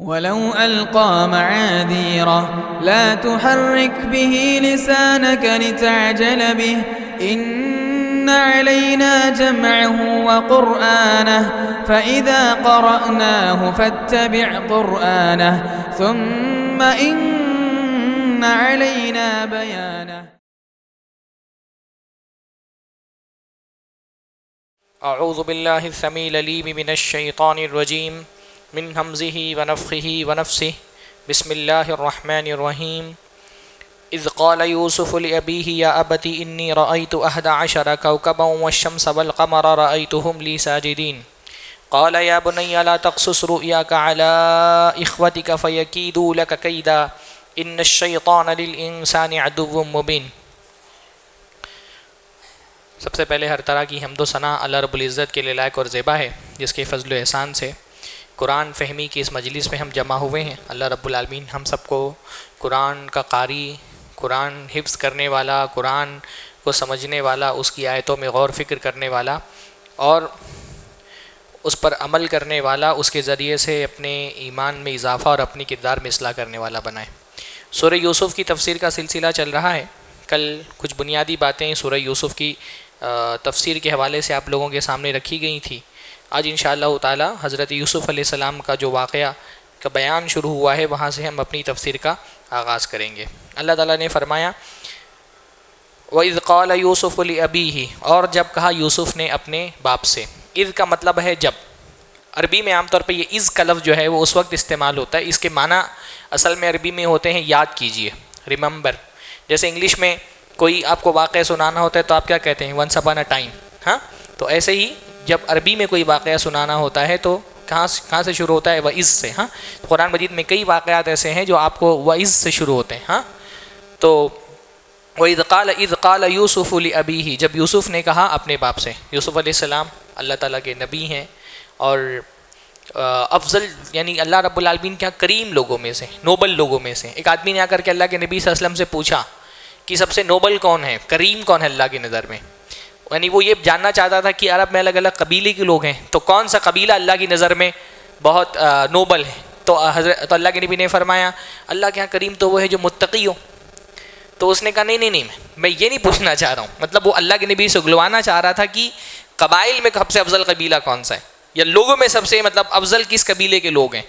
ولو ألقى معاذيره لا تحرك به لسانك لتعجل به إن علينا جمعه وقرآنه فإذا قرأناه فاتبع قرآنه ثم إن علينا بيانه. اعوذ باللہ السمیع العلیم من الشیطان الرجیم من ہمزہ ونفخہ ونفثہ بسم اللہ الرحمن الرحیم اذ قال یوسف لأبیہ یا ابت انی رأیت 11 کوکبا والشمس والقمر رأیتهم لی ساجدین قال یا بنی لا تقصص رؤیاک علی اخوتک فیکیدوا لک کیدا ان الشیطان للانسان عدو مبین۔ سب سے پہلے ہر طرح کی حمد و ثنا اللہ رب العزت کے لیے لائق اور زیبا ہے، جس کے فضل و احسان سے قرآن فہمی کی اس مجلس میں ہم جمع ہوئے ہیں۔ اللہ رب العالمین ہم سب کو قرآن کا قاری، قرآن حفظ کرنے والا، قرآن کو سمجھنے والا، اس کی آیتوں میں غور فکر کرنے والا اور اس پر عمل کرنے والا، اس کے ذریعے سے اپنے ایمان میں اضافہ اور اپنی کردار میں اصلاح کرنے والا بنائے۔ سورہ یوسف کی تفسیر کا سلسلہ چل رہا ہے۔ کل کچھ بنیادی باتیں سورہ یوسف کی تفسیر کے حوالے سے آپ لوگوں کے سامنے رکھی گئی تھی۔ آج انشاءاللہ تعالی حضرت یوسف علیہ السلام کا جو واقعہ کا بیان شروع ہوا ہے، وہاں سے ہم اپنی تفسیر کا آغاز کریں گے۔ اللہ تعالیٰ نے فرمایا وَإِذْ قَالَ يُوسُفُ لِأَبِيهِ، اور جب کہا یوسف نے اپنے باپ سے۔ اذ کا مطلب ہے جب۔ عربی میں عام طور پہ یہ از کا لفظ جو ہے وہ اس وقت استعمال ہوتا ہے، اس کے معنی اصل میں عربی میں ہوتے ہیں یاد کیجئے، ریممبر۔ جیسے انگلش میں کوئی آپ کو واقعہ سنانا ہوتا ہے تو آپ کیا کہتے ہیں؟ Once upon a time. ہاں، تو ایسے ہی جب عربی میں کوئی واقعہ سنانا ہوتا ہے تو کہاں سے شروع ہوتا ہے؟ وَإِذْ سے۔ ہاں، قرآن مجید میں کئی واقعات ایسے ہیں جو آپ کو وَإِذْ سے شروع ہوتے ہیں۔ ہاں، تو وَإِذْ قَالَ يُوسُفُ لِأَبِيهِ، جب یوسف نے کہا اپنے باپ سے۔ یوسف علیہ السلام اللہ تعالیٰ کے نبی ہیں اور افضل، یعنی اللہ رب العالمین کے کریم لوگوں میں سے، نوبل لوگوں میں سے۔ ایک آدمی نے آ کر کے اللہ کے نبی صلی اللہ علیہ وسلم سے پوچھا کہ سب سے نوبل کون ہے، کریم کون ہے اللہ کی نظر میں؟ یعنی وہ یہ جاننا چاہتا تھا کہ عرب میں الگ الگ قبیلے کے لوگ ہیں، تو کون سا قبیلہ اللہ کی نظر میں بہت نوبل ہے؟ تو اللہ کے نبی نے فرمایا اللہ کے یہاں کریم تو وہ ہے جو متقی ہو۔ تو اس نے کہا نہیں میں یہ نہیں پوچھنا چاہ رہا ہوں، مطلب وہ اللہ کے نبی سے اگلوانا چاہ رہا تھا کہ قبائل میں سب سے افضل قبیلہ کون سا ہے، یا لوگوں میں سب سے مطلب افضل کس قبیلے کے لوگ ہیں۔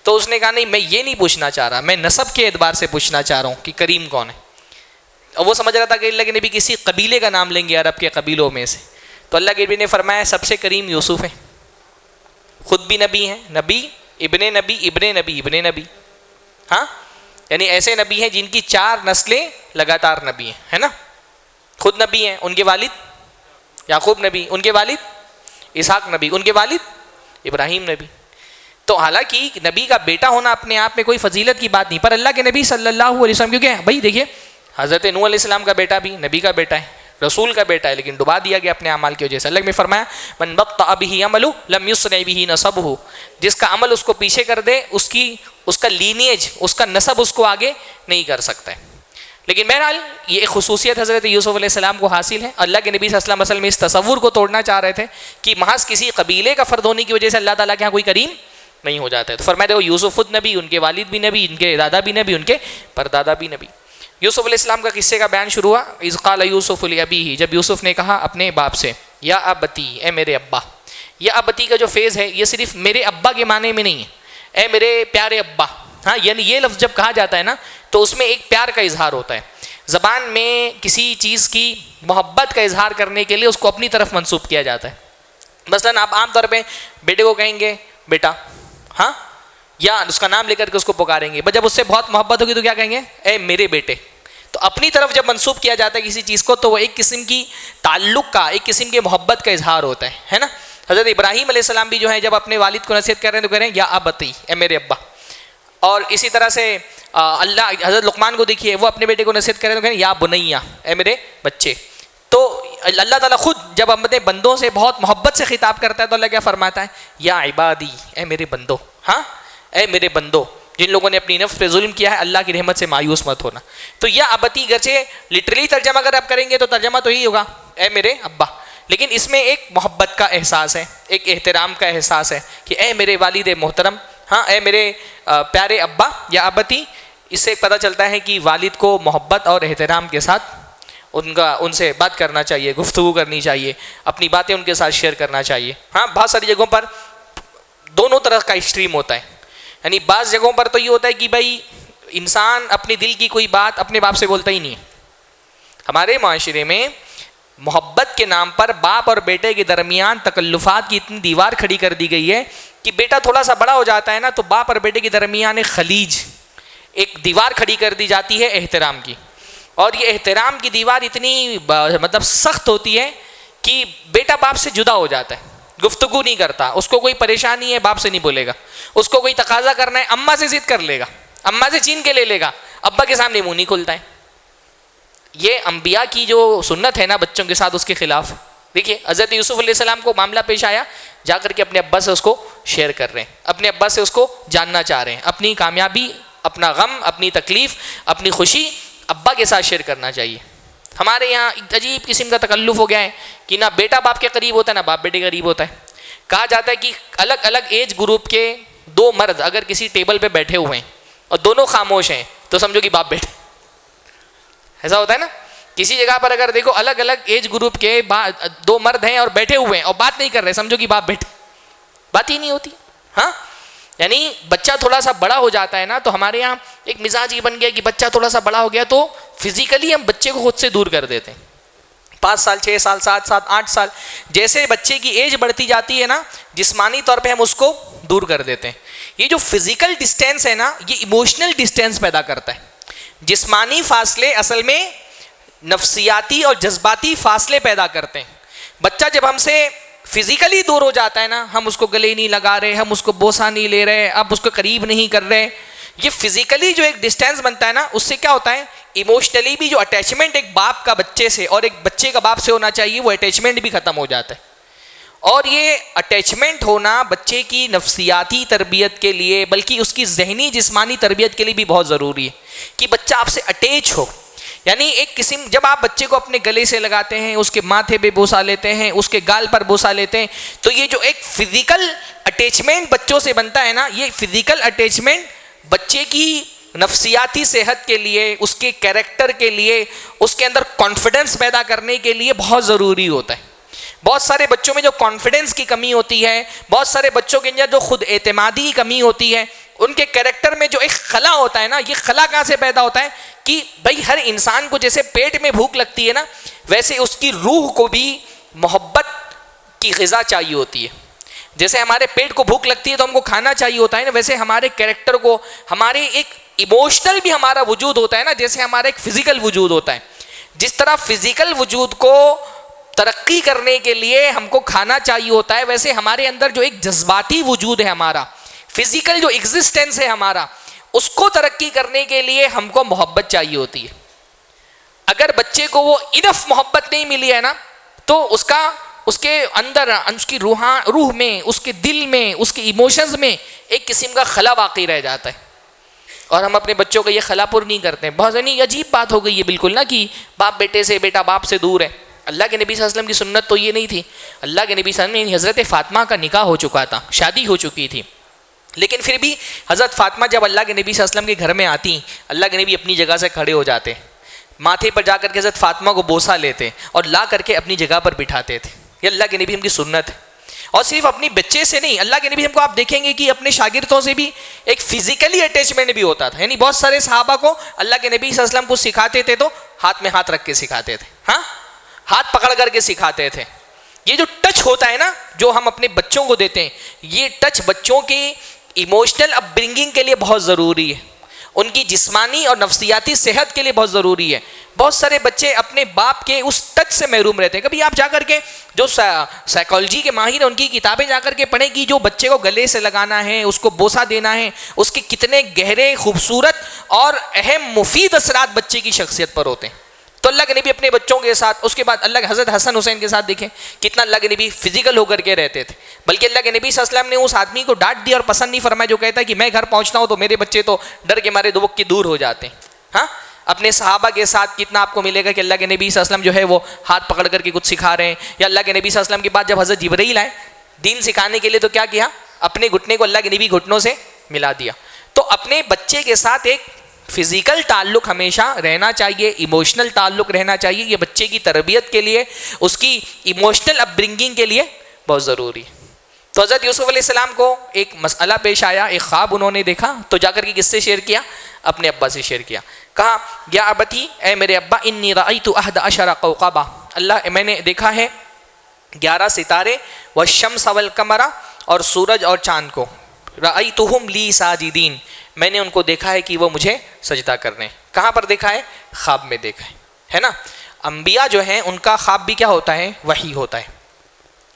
تو اس نے کہا نہیں میں یہ نہیں پوچھنا چاہ رہا، میں نسب کے اعتبار سے پوچھنا چاہ رہا ہوں کہ کریم کون ہے۔ اور وہ سمجھ رہا تھا کہ اللہ کے نبی کسی قبیلے کا نام لیں گے عرب کے قبیلوں میں سے۔ تو اللہ کے نبی نے فرمایا سب سے کریم یوسف ہے، خود بھی نبی ہیں، نبی ابن نبی ابن نبی ابن نبی۔ ہاں، یعنی ایسے نبی ہیں جن کی 4 نسلیں لگاتار نبی ہیں، ہے نا۔ خود نبی ہیں، ان کے والد یعقوب نبی، ان کے والد اسحاق نبی، ان کے والد ابراہیم نبی۔ تو حالانکہ نبی کا بیٹا ہونا اپنے آپ میں کوئی فضیلت کی بات نہیں، پر اللہ کے نبی صلی اللہ علیہ وسلم، کیونکہ بھائی دیکھیے حضرت نوح علیہ السلام کا بیٹا بھی نبی کا بیٹا ہے، رسول کا بیٹا ہے، لیکن ڈبا دیا گیا اپنے اعمال کی وجہ سے۔ اللہ نے فرمایا من بطأ به عمله لم يسرع به نسبه، جس کا عمل اس کو پیچھے کر دے اس کا لینیج، اس کا نسب اس کو آگے نہیں کر سکتا ہے۔ لیکن بہرحال یہ ایک خصوصیت حضرت یوسف علیہ السلام کو حاصل ہے۔ اللہ کے نبی صلی اللہ علیہ وسلم اس تصور کو توڑنا چاہ رہے تھے کہ محض کسی قبیلے کا فرد ہونے کی وجہ سے اللہ تعالیٰ کے یہاں کوئی کریم نہیں ہو جاتا ہے۔ تو فرمایا دیکھو یوسف خود نبی، ان کے والد بھی نبی، ان کے دادا بھی نبی، ان کے پردادا بھی نبی۔ یوسف علیہ السلام کا قصے کا بیان شروع ہوا اذ قال یوسف لأبیہ، جب یوسف نے کہا اپنے باپ سے یا ابتی، اے میرے ابا۔ یا ابتی کا جو فیض ہے یہ صرف میرے ابا کے معنی میں نہیں ہے، اے میرے پیارے ابا۔ ہاں، یعنی یہ لفظ جب کہا جاتا ہے نا تو اس میں ایک پیار کا اظہار ہوتا ہے۔ زبان میں کسی چیز کی محبت کا اظہار کرنے کے لیے اس کو اپنی طرف منسوب کیا جاتا ہے۔ مثلاً آپ عام طور پہ بیٹے کو کہیں گے بیٹا، ہاں، یا اس کا نام لے کر کے اس کو پکاریں گے، جب اس سے بہت محبت ہوگی تو کیا کہیں گے؟ اے میرے بیٹے۔ تو اپنی طرف جب منسوب کیا جاتا ہے کسی چیز کو تو وہ ایک قسم کی تعلق کا، ایک قسم کے محبت کا اظہار ہوتا ہے نا۔ حضرت ابراہیم علیہ السلام بھی جو ہے جب اپنے والد کو نصیحت کر رہے ہیں تو کہہ رہے ہیں یا ابتی، اے میرے ابا۔ اور اسی طرح سے اللہ حضرت لقمان کو دیکھیے، وہ اپنے بیٹے کو نصیحت کر رہے ہیں تو کہہ رہے ہیں یا بنیا، اے میرے بچے۔ تو اللہ تعالیٰ خود جب اپنے بندوں سے بہت محبت سے خطاب کرتا ہے تو اللہ کیا فرماتا ہے؟ یا عبادی، اے میرے بندو۔ ہاں، اے میرے بندو، جن لوگوں نے اپنی نفس پہ ظلم کیا ہے اللہ کی رحمت سے مایوس مت ہونا۔ تو یا ابتی گرچہ لٹرلی ترجمہ اگر آپ کریں گے تو ترجمہ تو یہی ہوگا اے میرے ابا، لیکن اس میں ایک محبت کا احساس ہے، ایک احترام کا احساس ہے کہ اے میرے والد محترم، ہاں اے میرے پیارے ابا یا ابتی، اس سے پتہ چلتا ہے کہ والد کو محبت اور احترام کے ساتھ ان سے بات کرنا چاہیے، گفتگو کرنی چاہیے، اپنی باتیں ان کے ساتھ شیئر کرنا چاہیے. ہاں بہت ساری جگہوں پر دونوں طرح کا ایکسٹریم ہوتا ہے. یعنی بعض جگہوں پر تو یہ ہوتا ہے کہ بھائی انسان اپنے دل کی کوئی بات اپنے باپ سے بولتا ہی نہیں ہے. ہمارے معاشرے میں محبت کے نام پر باپ اور بیٹے کے درمیان تکلفات کی اتنی دیوار کھڑی کر دی گئی ہے کہ بیٹا تھوڑا سا بڑا ہو جاتا ہے نا تو باپ اور بیٹے کے درمیان ایک دیوار کھڑی کر دی جاتی ہے احترام کی. اور یہ احترام کی دیوار اتنی مطلب سخت ہوتی ہے کہ بیٹا باپ سے جدا ہو جاتا ہے، گفتگو نہیں کرتا، اس کو کوئی پریشانی ہے باپ سے نہیں بولے گا، اس کو کوئی تقاضا کرنا ہے اماں سے ضد کر لے گا، اماں سے چھین کے لے لے گا، ابا کے سامنے منہ نہیں کھلتا ہے. یہ انبیاء کی جو سنت ہے نا بچوں کے ساتھ، اس کے خلاف. دیکھیے حضرت یوسف علیہ السلام کو معاملہ پیش آیا، جا کر کے اپنے ابا سے اس کو شیئر کر رہے ہیں، اپنے ابا سے اس کو جاننا چاہ رہے ہیں. اپنی کامیابی، اپنا غم، اپنی تکلیف، اپنی خوشی ابا کے ساتھ شیئر کرنا چاہیے. ہمارے یہاں ایک عجیب قسم کا تکلف ہو گیا ہے کہ نہ بیٹا باپ کے قریب ہوتا ہے نہ باپ بیٹے کے قریب ہوتا ہے. کہا جاتا ہے کہ الگ الگ ایج گروپ کے دو مرد اگر کسی ٹیبل پہ بیٹھے ہوئے ہیں اور دونوں خاموش ہیں تو سمجھو کہ باپ بیٹے. ایسا ہوتا ہے نا کسی جگہ پر، اگر دیکھو الگ الگ ایج گروپ کے دو مرد ہیں اور بیٹھے ہوئے ہیں اور بات نہیں کر رہے، سمجھو کہ باپ بیٹے، بات ہی نہیں ہوتی. ہاں یعنی بچہ تھوڑا سا بڑا ہو جاتا ہے نا تو ہمارے یہاں ایک مزاج یہ بن گیا کہ بچہ تھوڑا سا بڑا ہو گیا تو فزیکلی ہم بچے کو خود سے دور کر دیتے ہیں. 5 سال 6 سال 7 سال 8 سال جیسے بچے کی ایج بڑھتی جاتی ہے نا، جسمانی طور پہ ہم اس کو دور کر دیتے ہیں. یہ جو فزیکل ڈسٹینس ہے نا، یہ ایموشنل ڈسٹینس پیدا کرتا ہے. جسمانی فاصلے اصل میں نفسیاتی اور جذباتی فاصلے پیدا کرتے ہیں. بچہ جب ہم سے فزیکلی دور ہو جاتا ہے نا، ہم اس کو گلے نہیں لگا رہے، ہم اس کو بوسہ نہیں لے رہے، اب اس کو قریب نہیں کر رہے، یہ فزیکلی جو ایک ڈسٹینس بنتا ہے نا، اس سے کیا ہوتا ہے، ایموشنلی بھی جو اٹیچمنٹ ایک باپ کا بچے سے اور ایک بچے کا باپ سے ہونا چاہیے وہ اٹیچمنٹ بھی ختم ہو جاتا ہے. اور یہ اٹیچمنٹ ہونا بچے کی نفسیاتی تربیت کے لیے بلکہ اس کی ذہنی جسمانی تربیت کے لیے بھی بہت ضروری ہے کہ بچہ آپ سے اٹیچ ہو. یعنی ایک قسم جب آپ بچے کو اپنے گلے سے لگاتے ہیں، اس کے ماتھے پہ بوسہ لیتے ہیں، اس کے گال پر بوسہ لیتے ہیں، تو یہ جو ایک فزیکل اٹیچمنٹ بچوں سے بنتا ہے نا، یہ فزیکل اٹیچمنٹ بچے کی نفسیاتی صحت کے لیے، اس کے کیریکٹر کے لیے، اس کے اندر کانفیڈنس پیدا کرنے کے لیے بہت ضروری ہوتا ہے. بہت سارے بچوں میں جو کانفیڈنس کی کمی ہوتی ہے، بہت سارے بچوں کے اندر جو خود اعتمادی کی کمی ہوتی ہے، ان کے کیریکٹر میں جو ایک خلا ہوتا ہے نا، یہ خلا کہاں سے پیدا ہوتا ہے کہ بھائی ہر انسان کو جیسے پیٹ میں بھوک لگتی ہے نا، ویسے اس کی روح کو بھی محبت کی غذا چاہیے ہوتی ہے. جیسے ہمارے پیٹ کو بھوک لگتی ہے تو ہم کو کھانا چاہیے ہوتا ہے نا، ویسے ہمارے کیریکٹر کو، ہمارے ایک ایموشنل بھی ہمارا وجود ہوتا ہے نا، جیسے ہمارا ایک فزیکل وجود ہوتا ہے. جس طرح فزیکل وجود کو ترقی کرنے کے لیے ہم کو کھانا چاہیے ہوتا ہے، ویسے ہمارے اندر جو ایک جذباتی وجود ہے، ہمارا فزیکل جو ایگزسٹنس ہے ہمارا، اس کو ترقی کرنے کے لیے ہم کو محبت چاہیے ہوتی ہے. اگر بچے کو وہ انف محبت نہیں ملی ہے نا تو اس کے اندر، اس کی روح میں، اس کے دل میں، اس کے ایموشنز میں ایک قسم کا خلا باقی رہ جاتا ہے. اور ہم اپنے بچوں کا یہ خلا پر نہیں کرتے ہیں. بہت نہیں عجیب بات ہو گئی ہے بالکل نا کہ باپ بیٹے سے، بیٹا باپ سے دور ہے. اللہ کے نبی صلی اللہ علیہ وسلم کی سنت تو یہ نہیں تھی. اللہ کے نبی صلی اللہ علیہ وسلم حضرت فاطمہ کا نکاح ہو چکا تھا، شادی ہو چکی تھی، لیکن پھر بھی حضرت فاطمہ جب اللہ کے نبی صلی اللہ علیہ وسلم کے گھر میں آتی، اللہ کے نبی اپنی جگہ سے کھڑے ہو جاتے، ماتھے پر جا کر کے حضرت فاطمہ کو بوسہ لیتے اور لا کر کے اپنی جگہ پر بٹھاتے تھے. یہ اللہ کے نبی ہم کی سنت ہے. اور صرف اپنی بچے سے نہیں، اللہ کے نبی ہم کو آپ دیکھیں گے کہ اپنے شاگردوں سے بھی ایک فزیکلی اٹیچمنٹ بھی ہوتا تھا. یعنی بہت سارے صحابہ کو اللہ کے نبی صلی اللہ علیہ وسلم کو سکھاتے تھے تو ہاتھ میں ہاتھ رکھ کے سکھاتے تھے، ہاں ہاتھ پکڑ کر کے سکھاتے تھے. یہ جو ٹچ ہوتا ہے نا، جو ہم اپنے بچوں کو دیتے ہیں، یہ ٹچ بچوں کی ایموشنل اپ برنگنگ کے لیے بہت ضروری ہے، ان کی جسمانی اور نفسیاتی صحت کے لیے بہت ضروری ہے. بہت سارے بچے اپنے باپ کے اس ٹچ سے محروم رہتے ہیں. کبھی آپ جا کر کے جو سائیکالوجی کے ماہر ہیں ان کی کتابیں جا کر کے پڑھیں کہ جو بچے کو گلے سے لگانا ہے، اس کو بوسہ دینا ہے، اس کے کتنے گہرے، خوبصورت اور اہم مفید اثرات بچے کی شخصیت پر ہوتے ہیں. تو اللہ کے نبی اپنے بچوں کے ساتھ، اس کے بعد اللہ کے حضرت حسن حسین کے ساتھ دیکھیں کتنا اللہ کے نبی فزیکل ہو کر کے رہتے تھے. بلکہ اللہ کے نبی صلی اللہ علیہ وسلم نے اس آدمی کو ڈانٹ دیا اور پسند نہیں فرمایا جو کہتا ہے کہ میں گھر پہنچتا ہوں تو میرے بچے تو ڈر کے مارے دبک کے دور ہو جاتے ہیں. ہاں اپنے صحابہ کے ساتھ کتنا آپ کو ملے گا کہ اللہ کے نبی صلی اللہ علیہ وسلم جو ہے وہ ہاتھ پکڑ کر کے کچھ سکھا رہے ہیں. یا اللہ کے نبی صلی اللہ علیہ وسلم کے بعد جب حضرت جبرائیل آئے دین سکھانے کے لیے تو کیا کیا، اپنے گھٹنے کو اللہ کے نبی گھٹنوں سے ملا دیا. تو اپنے بچے کے ساتھ ایک فزیکل تعلق ہمیشہ رہنا چاہیے, ایموشنل تعلق رہنا چاہیے. یہ بچے کی تربیت کے لیے, اس کی ایموشنل اپ برنگنگ کے لیے بہت ضروری. تو حضرت یوسف علیہ السلام کو ایک مسئلہ پیش آیا, ایک خواب انہوں نے دیکھا, تو جا کر کے کس سے شیئر کیا؟ اپنے ابا سے شیئر کیا. کہا یا ابتی, اے میرے ابا, انی رأیت 11 کوكبا, اللہ میں نے دیکھا ہے 11 ستارے, والشمس والقمر, اور سورج اور چاند کو, رأیتہم لی ساجدین, میں نے ان کو دیکھا ہے کہ وہ مجھے سجدہ کر رہے ہیں. کہاں پر دیکھا ہے؟ خواب میں دیکھا ہے نا. انبیاء جو ہیں ان کا خواب بھی کیا ہوتا ہے؟ وحی ہوتا ہے.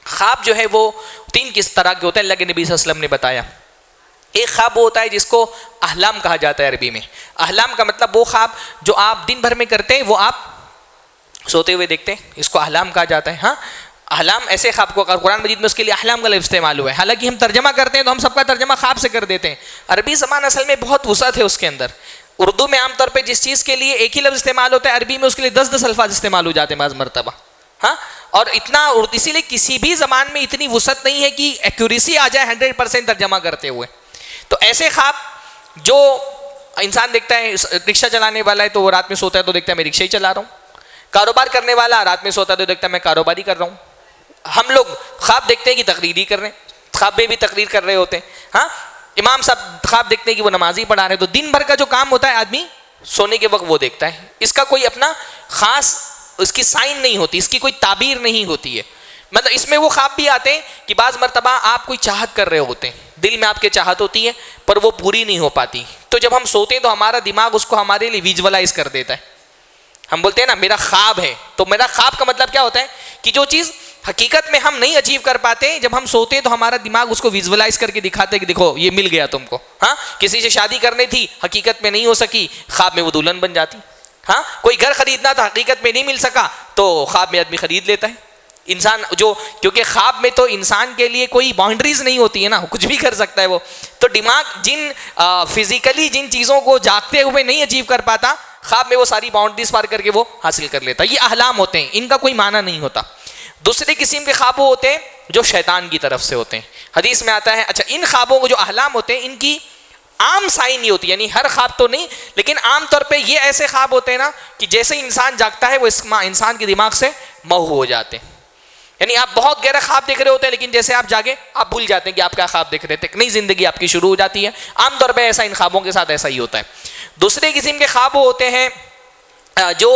خواب جو ہے وہ 3 کس طرح کے ہوتے ہیں, اللہ کے نبی صلی اللہ علیہ وسلم نے بتایا. ایک خواب وہ ہوتا ہے جس کو احلام کہا جاتا ہے عربی میں. احلام کا مطلب وہ خواب جو آپ دن بھر میں کرتے ہیں وہ آپ سوتے ہوئے دیکھتے ہیں, اس کو احلام کہا جاتا ہے. ہاں, احلام ایسے خواب کو, قرآن مجید میں اس کے لیے احلام کا لفظ استعمال ہوا ہے. حالانکہ ہم ترجمہ کرتے ہیں تو ہم سب کا ترجمہ خواب سے کر دیتے ہیں. عربی زبان اصل میں بہت وسعت ہے اس کے اندر. اردو میں عام طور پہ جس چیز کے لیے ایک ہی لفظ استعمال ہوتا ہے, عربی میں اس کے لیے 10 الفاظ استعمال ہو جاتے ہیں بعض مرتبہ. ہاں, اور اتنا, اسی لیے کسی بھی زبان میں اتنی وسعت نہیں ہے کہ ایکوریسی آ جائے 100% ترجمہ کرتے ہوئے. تو ایسے خواب جو انسان دیکھتا ہے, رکشہ چلانے والا ہے تو وہ رات میں سوتا ہے تو دیکھتا ہے میں رکشہ ہی چلا رہا ہوں. کاروبار کرنے والا رات میں سوتا ہے تو دیکھتا ہے میں کاروباری کر رہا ہوں. ہم لوگ خواب دیکھتے ہیں کہ تقریر ہی کر رہے ہیں, خواب میں بھی تقریر کر رہے ہوتے ہیں. ہاں, امام صاحب خواب دیکھتے ہیں کہ وہ نمازی پڑھا رہے ہیں. تو دن بھر کا جو کام ہوتا ہے آدمی سونے کے وقت وہ دیکھتا ہے. اس کا کوئی اپنا خاص, اس کی سائن نہیں ہوتی, اس کی کوئی تعبیر نہیں ہوتی ہے. مطلب اس میں وہ خواب بھی آتے ہیں کہ بعض مرتبہ آپ کوئی چاہت کر رہے ہوتے ہیں, دل میں آپ کے چاہت ہوتی ہے پر وہ پوری نہیں ہو پاتی. تو جب ہم سوتے ہیں تو ہمارا دماغ اس کو ہمارے لیے ویژولائز کر دیتا ہے. ہم بولتے ہیں نا میرا خواب ہے, تو میرا خواب کا مطلب کیا ہوتا ہے کہ جو چیز حقیقت میں ہم نہیں اچیو کر پاتے, جب ہم سوتے ہیں تو ہمارا دماغ اس کو ویژولائز کر کے دکھاتے کہ دیکھو یہ مل گیا تم کو. ہاں, کسی سے شادی کرنی تھی, حقیقت میں نہیں ہو سکی, خواب میں وہ دلہن بن جاتی. ہاں, کوئی گھر خریدنا تھا, حقیقت میں نہیں مل سکا, تو خواب میں آدمی خرید لیتا ہے. انسان جو, کیونکہ خواب میں تو انسان کے لیے کوئی باؤنڈریز نہیں ہوتی ہے نا, کچھ بھی کر سکتا ہے وہ. تو دماغ جن فزیکلی جن چیزوں کو جاگتے ہوئے نہیں اچیو کر پاتا, خواب میں وہ ساری باؤنڈریز پار کر کے وہ حاصل کر لیتا. یہ احلام ہوتے ہیں, ان کا کوئی معنی نہیں ہوتا. دوسرے قسم کے خواب ہوتے ہیں جو شیطان کی طرف سے ہوتے ہیں. حدیث میں آتا ہے, اچھا ان خوابوں کو جو احلام ہوتے ہیں ان کی عام سائن نہیں ہوتی, یعنی ہر خواب تو نہیں, لیکن عام طور پہ یہ ایسے خواب ہوتے ہیں نا کہ جیسے انسان جاگتا ہے وہ انسان کے دماغ سے محو ہو جاتے ہیں. یعنی آپ بہت گہرا خواب دیکھ رہے ہوتے ہیں لیکن جیسے آپ جاگے آپ بھول جاتے ہیں کہ آپ کیا خواب دیکھ رہے تھے, نئی زندگی آپ کی شروع ہو جاتی ہے. عام طور پہ ایسا ان خوابوں کے ساتھ ایسا ہی ہوتا ہے. دوسرے قسم کے خواب ہوتے ہیں جو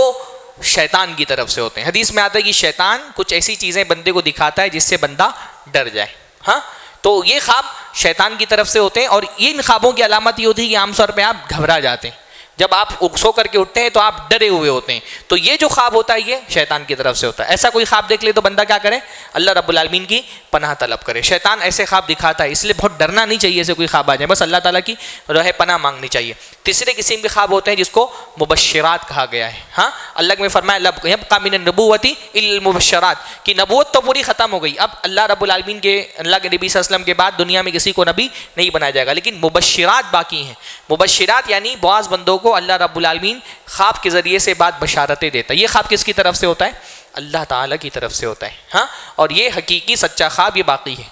شیطان کی طرف سے ہوتے ہیں. حدیث میں آتا ہے کہ شیطان کچھ ایسی چیزیں بندے کو دکھاتا ہے جس سے بندہ ڈر جائے. ہاں, تو یہ خواب شیطان کی طرف سے ہوتے ہیں, اور ان خوابوں کی علامت یہ ہوتی ہے کہ عام طور پہ آپ گھبرا جاتے ہیں. جب آپ سو کر کے اٹھتے ہیں تو آپ ڈرے ہوئے ہوتے ہیں. تو یہ جو خواب ہوتا ہے یہ شیطان کی طرف سے ہوتا ہے. ایسا کوئی خواب دیکھ لے تو بندہ کیا کرے؟ اللہ رب العالمین کی پناہ طلب کرے. شیطان ایسے خواب دکھاتا ہے, اس لیے بہت ڈرنا نہیں چاہیے ایسے کوئی خواب آ جائے, بس اللہ تعالیٰ کی راہ پناہ مانگنی چاہیے. تیسرے قسم کے خواب ہوتے ہیں جس کو مبشرات کہا گیا ہے. ہاں, اللہ نے فرمایا یبقى من النبوۃ الا المبشرات, کہ نبوت تو پوری ختم ہو گئی, اب اللہ رب العالمین کے, اللہ کے نبی صلی اللہ علیہ وسلم کے بعد دنیا میں کسی کو نبی نہیں بنایا جائے گا, لیکن مبشرات باقی ہیں. مبشرات یعنی بعض بندوں کو اللہ رب العالمین خواب کے ذریعے سے بات بشارتیں دیتا ہے. یہ خواب کس کی طرف سے ہوتا ہے؟ اللہ تعالیٰ کی طرف سے ہوتا ہے. ہاں, اور یہ حقیقی سچا خواب یہ باقی ہے.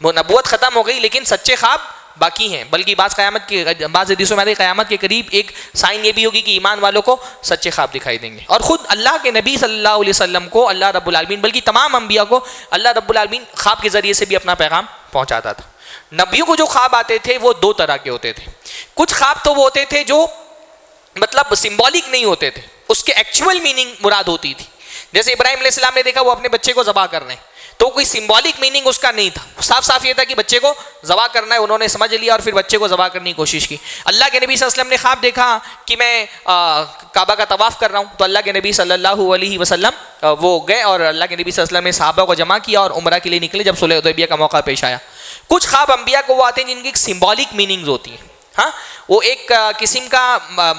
وہ نبوت ختم ہو گئی لیکن سچے خواب باقی ہیں. بلکہ بعض حدیثوں میں قیامت کے قریب ایک سائن یہ بھی ہوگی کہ ایمان والوں کو سچے خواب دکھائی دیں گے. اور خود اللہ کے نبی صلی اللہ علیہ وسلم کو اللہ رب العالمین, بلکہ تمام انبیاء کو اللہ رب العالمین خواب کے ذریعے سے بھی اپنا پیغام پہنچاتا تھا. نبیوں کو جو خواب آتے تھے وہ 2 طرح کے ہوتے تھے. کچھ خواب تو وہ ہوتے تھے جو مطلب سمبولک نہیں ہوتے تھے, اس کے ایکچوئل میننگ مراد ہوتی تھی. جیسے ابراہیم علیہ السلام نے دیکھا وہ اپنے بچے کو ذبح کر رہے ہیں, تو کوئی سمبولک میننگ اس کا نہیں تھا, صاف صاف یہ تھا کہ بچے کو ذبح کرنا ہے, انہوں نے سمجھ لیا اور پھر بچے کو ذبح کرنے کی کوشش کی. اللہ کے نبی صلی اللہ علیہ وسلم نے خواب دیکھا کہ میں کعبہ کا طواف کر رہا ہوں, تو اللہ کے نبی صلی اللہ علیہ وسلم وہ گئے اور اللہ کے نبی صلی اللہ علیہ وسلم نے صحابہ کو جمع کیا اور عمرہ کے لیے نکلے جب صلح حدیبیہ کا موقع پیش آیا. کچھ خواب انبیاء کو وہ آتے ہیں جن کی سمبولک میننگز ہوتی ہیں. ہاں, وہ ایک قسم کا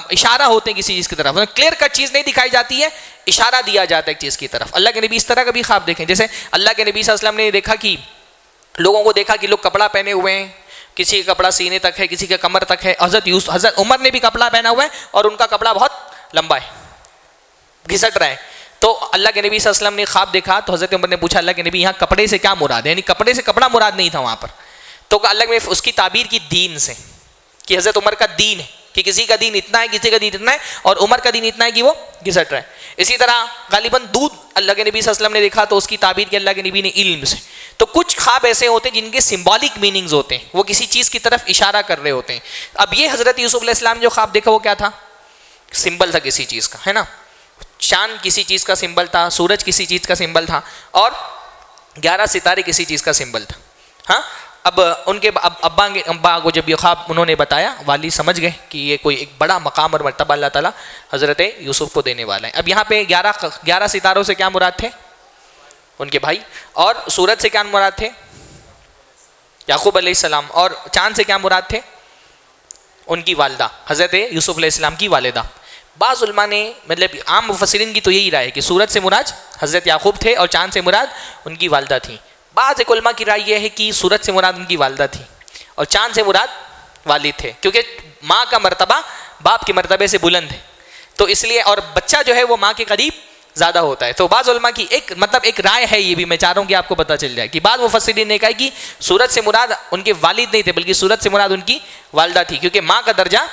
اشارہ ہوتے ہیں کسی چیز کی طرف, کلیئر کٹ چیز نہیں دکھائی جاتی ہے, اشارہ دیا جاتا ہے ایک چیز کی طرف. اللہ کے نبی اس طرح کا بھی خواب دیکھیں. جیسے اللہ کے نبی صلی اللہ علیہ وسلم نے دیکھا کہ لوگوں کو دیکھا کہ لوگ کپڑا پہنے ہوئے ہیں, کسی کا کپڑا سینے تک ہے, کسی کا کمر تک ہے. حضرت عمر نے بھی کپڑا پہنا ہوا ہے اور ان کا کپڑا بہت لمبا ہے, گھسٹ رہا ہے. تو اللہ کے نبی صلی اللہ علیہ وسلم نے خواب دیکھا تو حضرت عمر نے پوچھا اللہ کے نبی یہاں کپڑے سے کیا مراد ہے؟ یعنی کپڑے سے کپڑا مراد نہیں تھا وہاں پر. تو اللہ نے اس کی تعبیر کی دین سے, کہ حضرت عمر کا دین ہے کہ کسی کا دین اتنا ہے, کسی کا دین اتنا ہے, اور عمر کا دین اتنا ہے کہ وہ گھسٹ رہا ہے. اسی طرح غالباً دودھ اللہ کے نبی صلی اللہ علیہ وسلم نے دیکھا تو اس کی تعبیر کی اللہ کے نبی نے علم سے. تو کچھ خواب ایسے ہوتے ہیں جن کے سمبولک میننگز ہوتے ہیں, وہ کسی چیز کی طرف اشارہ کر رہے ہوتے ہیں. اب یہ حضرت یوسف علیہ السلام جو خواب دیکھا وہ کیا تھا؟ سمبل تھا کسی چیز کا, ہے نا. چاند کسی چیز کا سمبل تھا, سورج کسی چیز کا سمبل تھا, اور 11 ستارے کسی چیز کا سمبل تھا. ہاں, اب ان کے ابا کو جب یہ خواب انہوں نے بتایا, والد سمجھ گئے کہ یہ کوئی ایک بڑا مقام اور مرتبہ اللہ تعالیٰ حضرت یوسف کو دینے والا ہے. اب یہاں پہ 11 ستاروں سے کیا مراد تھے؟ ان کے بھائی. اور سورج سے کیا مراد تھے؟ یعقوب علیہ السلام. اور چاند سے کیا مراد تھے؟ ان کی والدہ حضرت یوسف علیہ السلام کی والدہ. بعض علماء نے, مطلب عام مفسرین کی تو یہی رائے ہے کہ سورج سے مراد حضرت یعقوب تھے اور چاند سے مراد ان کی والدہ تھیں. بعض ایک علماء کی رائے یہ ہے کہ سورج سے مراد ان کی والدہ تھی اور چاند سے مراد والد تھے, کیونکہ ماں کا مرتبہ باپ کے مرتبے سے بلند ہے, تو اس لیے, اور بچہ جو ہے وہ ماں کے قریب زیادہ ہوتا ہے. تو بعض علماء کی ایک رائے ہے, یہ بھی میں چاہ رہا ہوں کہ آپ کو پتہ چل جائے, کہ بعض مفسرین نے کہا کہ سورج سے مراد ان کے والد نہیں تھے بلکہ سورج سے مراد ان کی والدہ تھی, کیونکہ ماں کا درجہ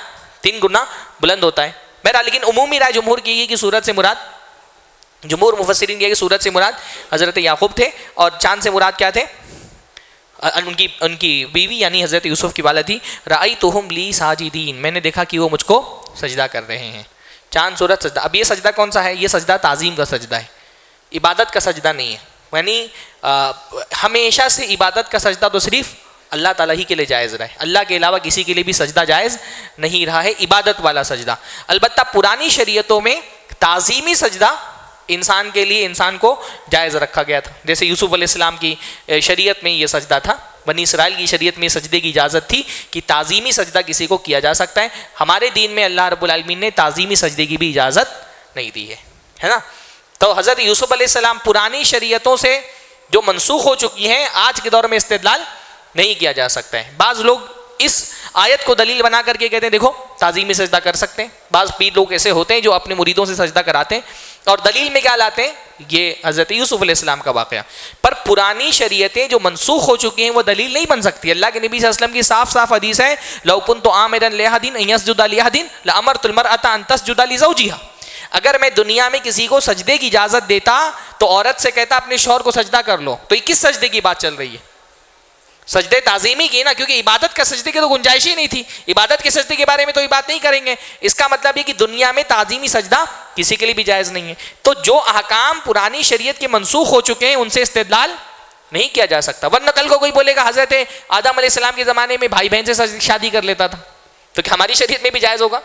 3 گنا بلند ہوتا ہے. بہرحال لیکن عمومی رائے جمہور کی یہ کہ سورج سے مراد, جمہور مفسرین یہ کہ سورج سے مراد حضرت یعقوب تھے, اور چاند سے مراد کیا تھے؟ ان کی بیوی یعنی حضرت یوسف کی والدہ تھی. رأیتہم لی ساجدین, میں نے دیکھا کہ وہ مجھ کو سجدہ کر رہے ہیں. چاند سورج سجدہ. اب یہ سجدہ کون سا ہے؟ یہ سجدہ تعظیم کا سجدہ ہے, عبادت کا سجدہ نہیں ہے. یعنی ہمیشہ سے عبادت کا سجدہ تو صرف اللہ تعالیٰ ہی کے لیے جائز رہا ہے, اللہ کے علاوہ کسی کے لیے بھی سجدہ جائز نہیں رہا ہے, عبادت والا سجدہ. البتہ پرانی شریعتوں میں تعظیمی سجدہ انسان کے لیے, انسان کو جائز رکھا گیا تھا. جیسے یوسف علیہ السلام کی شریعت میں یہ سجدہ تھا, بنی اسرائیل کی شریعت میں سجدے کی اجازت تھی کہ تعظیمی سجدہ کسی کو کیا جا سکتا ہے. ہمارے دین میں اللہ رب العالمین نے تعظیمی سجدے کی بھی اجازت نہیں دی ہے نا. تو حضرت یوسف علیہ السلام پرانی شریعتوں سے جو منسوخ ہو چکی ہیں, آج کے دور میں استدلال نہیں کیا جا سکتا ہے. بعض لوگ اس آیت کو دلیل بنا کر کے کہتے ہیں دیکھو تعظیمی سجدہ کر سکتے ہیں. بعض پیر لوگ ایسے ہوتے ہیں جو اپنے مریدوں سے سجدہ کراتے ہیں اور دلیل میں کیا لاتے ہیں؟ یہ حضرت یوسف علیہ السلام کا واقعہ. پر پرانی شریعتیں جو منسوخ ہو چکی ہیں وہ دلیل نہیں بن سکتی. اللہ کے نبی صلی اللہ علیہ وسلم کی صاف صاف حدیث ہے, لو کنت آمرا لأحد ان یسجد لأحد لأمرت المرأة ان تسجد لزوجها. اگر میں دنیا میں کسی کو سجدے کی اجازت دیتا تو عورت سے کہتا اپنے شوہر کو سجدہ کر لو. تو یہ کس سجدے کی بات چل رہی ہے؟ سجدے تعظیمی کی نا, کیونکہ عبادت کا سجدے کی تو گنجائش ہی نہیں تھی. عبادت کے سجدے کے بارے میں تو یہ بات نہیں کریں گے. اس کا مطلب یہ کہ دنیا میں تعظیمی سجدہ کسی کے لیے بھی جائز نہیں ہے. تو جو احکام پرانی شریعت کے منسوخ ہو چکے ہیں ان سے استدلال نہیں کیا جا سکتا. ورنہ کل کو کوئی بولے گا حضرت آدم علیہ السلام کے زمانے میں بھائی بہن سے شادی کر لیتا تھا, تو کیا ہماری شریعت میں بھی جائز ہوگا؟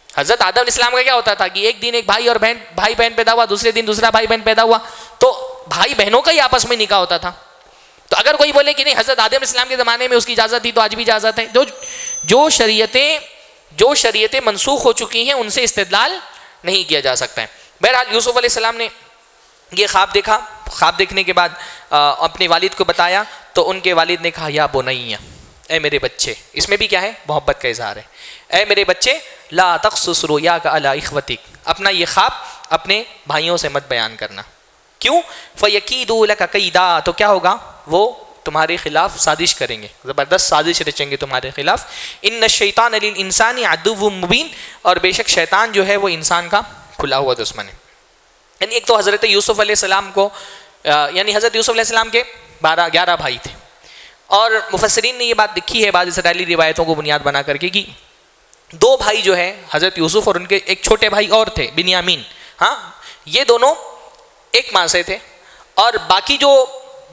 حضرت آدم علیہ السلام کا کیا ہوتا تھا کہ ایک دن ایک بھائی اور بھائی بہن پیدا ہوا, دوسرے دن دوسرا بھائی بہن پیدا ہوا, تو بھائی بہنوں کا ہی آپس میں نکاح ہوتا تھا. تو اگر کوئی بولے کہ نہیں حضرت آدم علیہ السلام کے زمانے میں اس کی اجازت تھی تو آج بھی اجازت ہے. جو شریعتیں منسوخ ہو چکی ہیں ان سے استدلال نہیں کیا جا سکتا ہے. بہرحال یوسف علیہ السلام نے یہ خواب دیکھا. خواب دیکھنے کے بعد اپنے والد کو بتایا تو ان کے والد نے کہا یا بنیا, اے میرے بچے. اس میں بھی کیا ہے؟ محبت کا اظہار ہے. اے میرے بچے, لا تقصص رؤیاک علی اخوتک, اپنا یہ خواب اپنے بھائیوں سے مت بیان کرنا. کیوں؟ فیکیدوا لک کیدا, تو کیا ہوگا؟ وہ تمہارے خلاف سازش کریں گے, زبردست سازش رچیں گے تمہارے خلاف. ان الشیطان للانسان عدو مبین, اور بے شک شیطان جو ہے وہ انسان کا کھلا ہوا دشمن ہے. یعنی ایک تو حضرت یوسف علیہ السلام کو, یعنی حضرت یوسف علیہ السلام کے 11 بھائی تھے, اور مفسرین نے یہ بات لکھی ہے بعض اسرائیلی روایتوں کو بنیاد بنا کر کے کہ 2 بھائی جو ہیں حضرت یوسف اور ان کے ایک چھوٹے بھائی اور تھے بنیامین, ہاں یہ دونوں ایک ماں سے تھے, اور باقی جو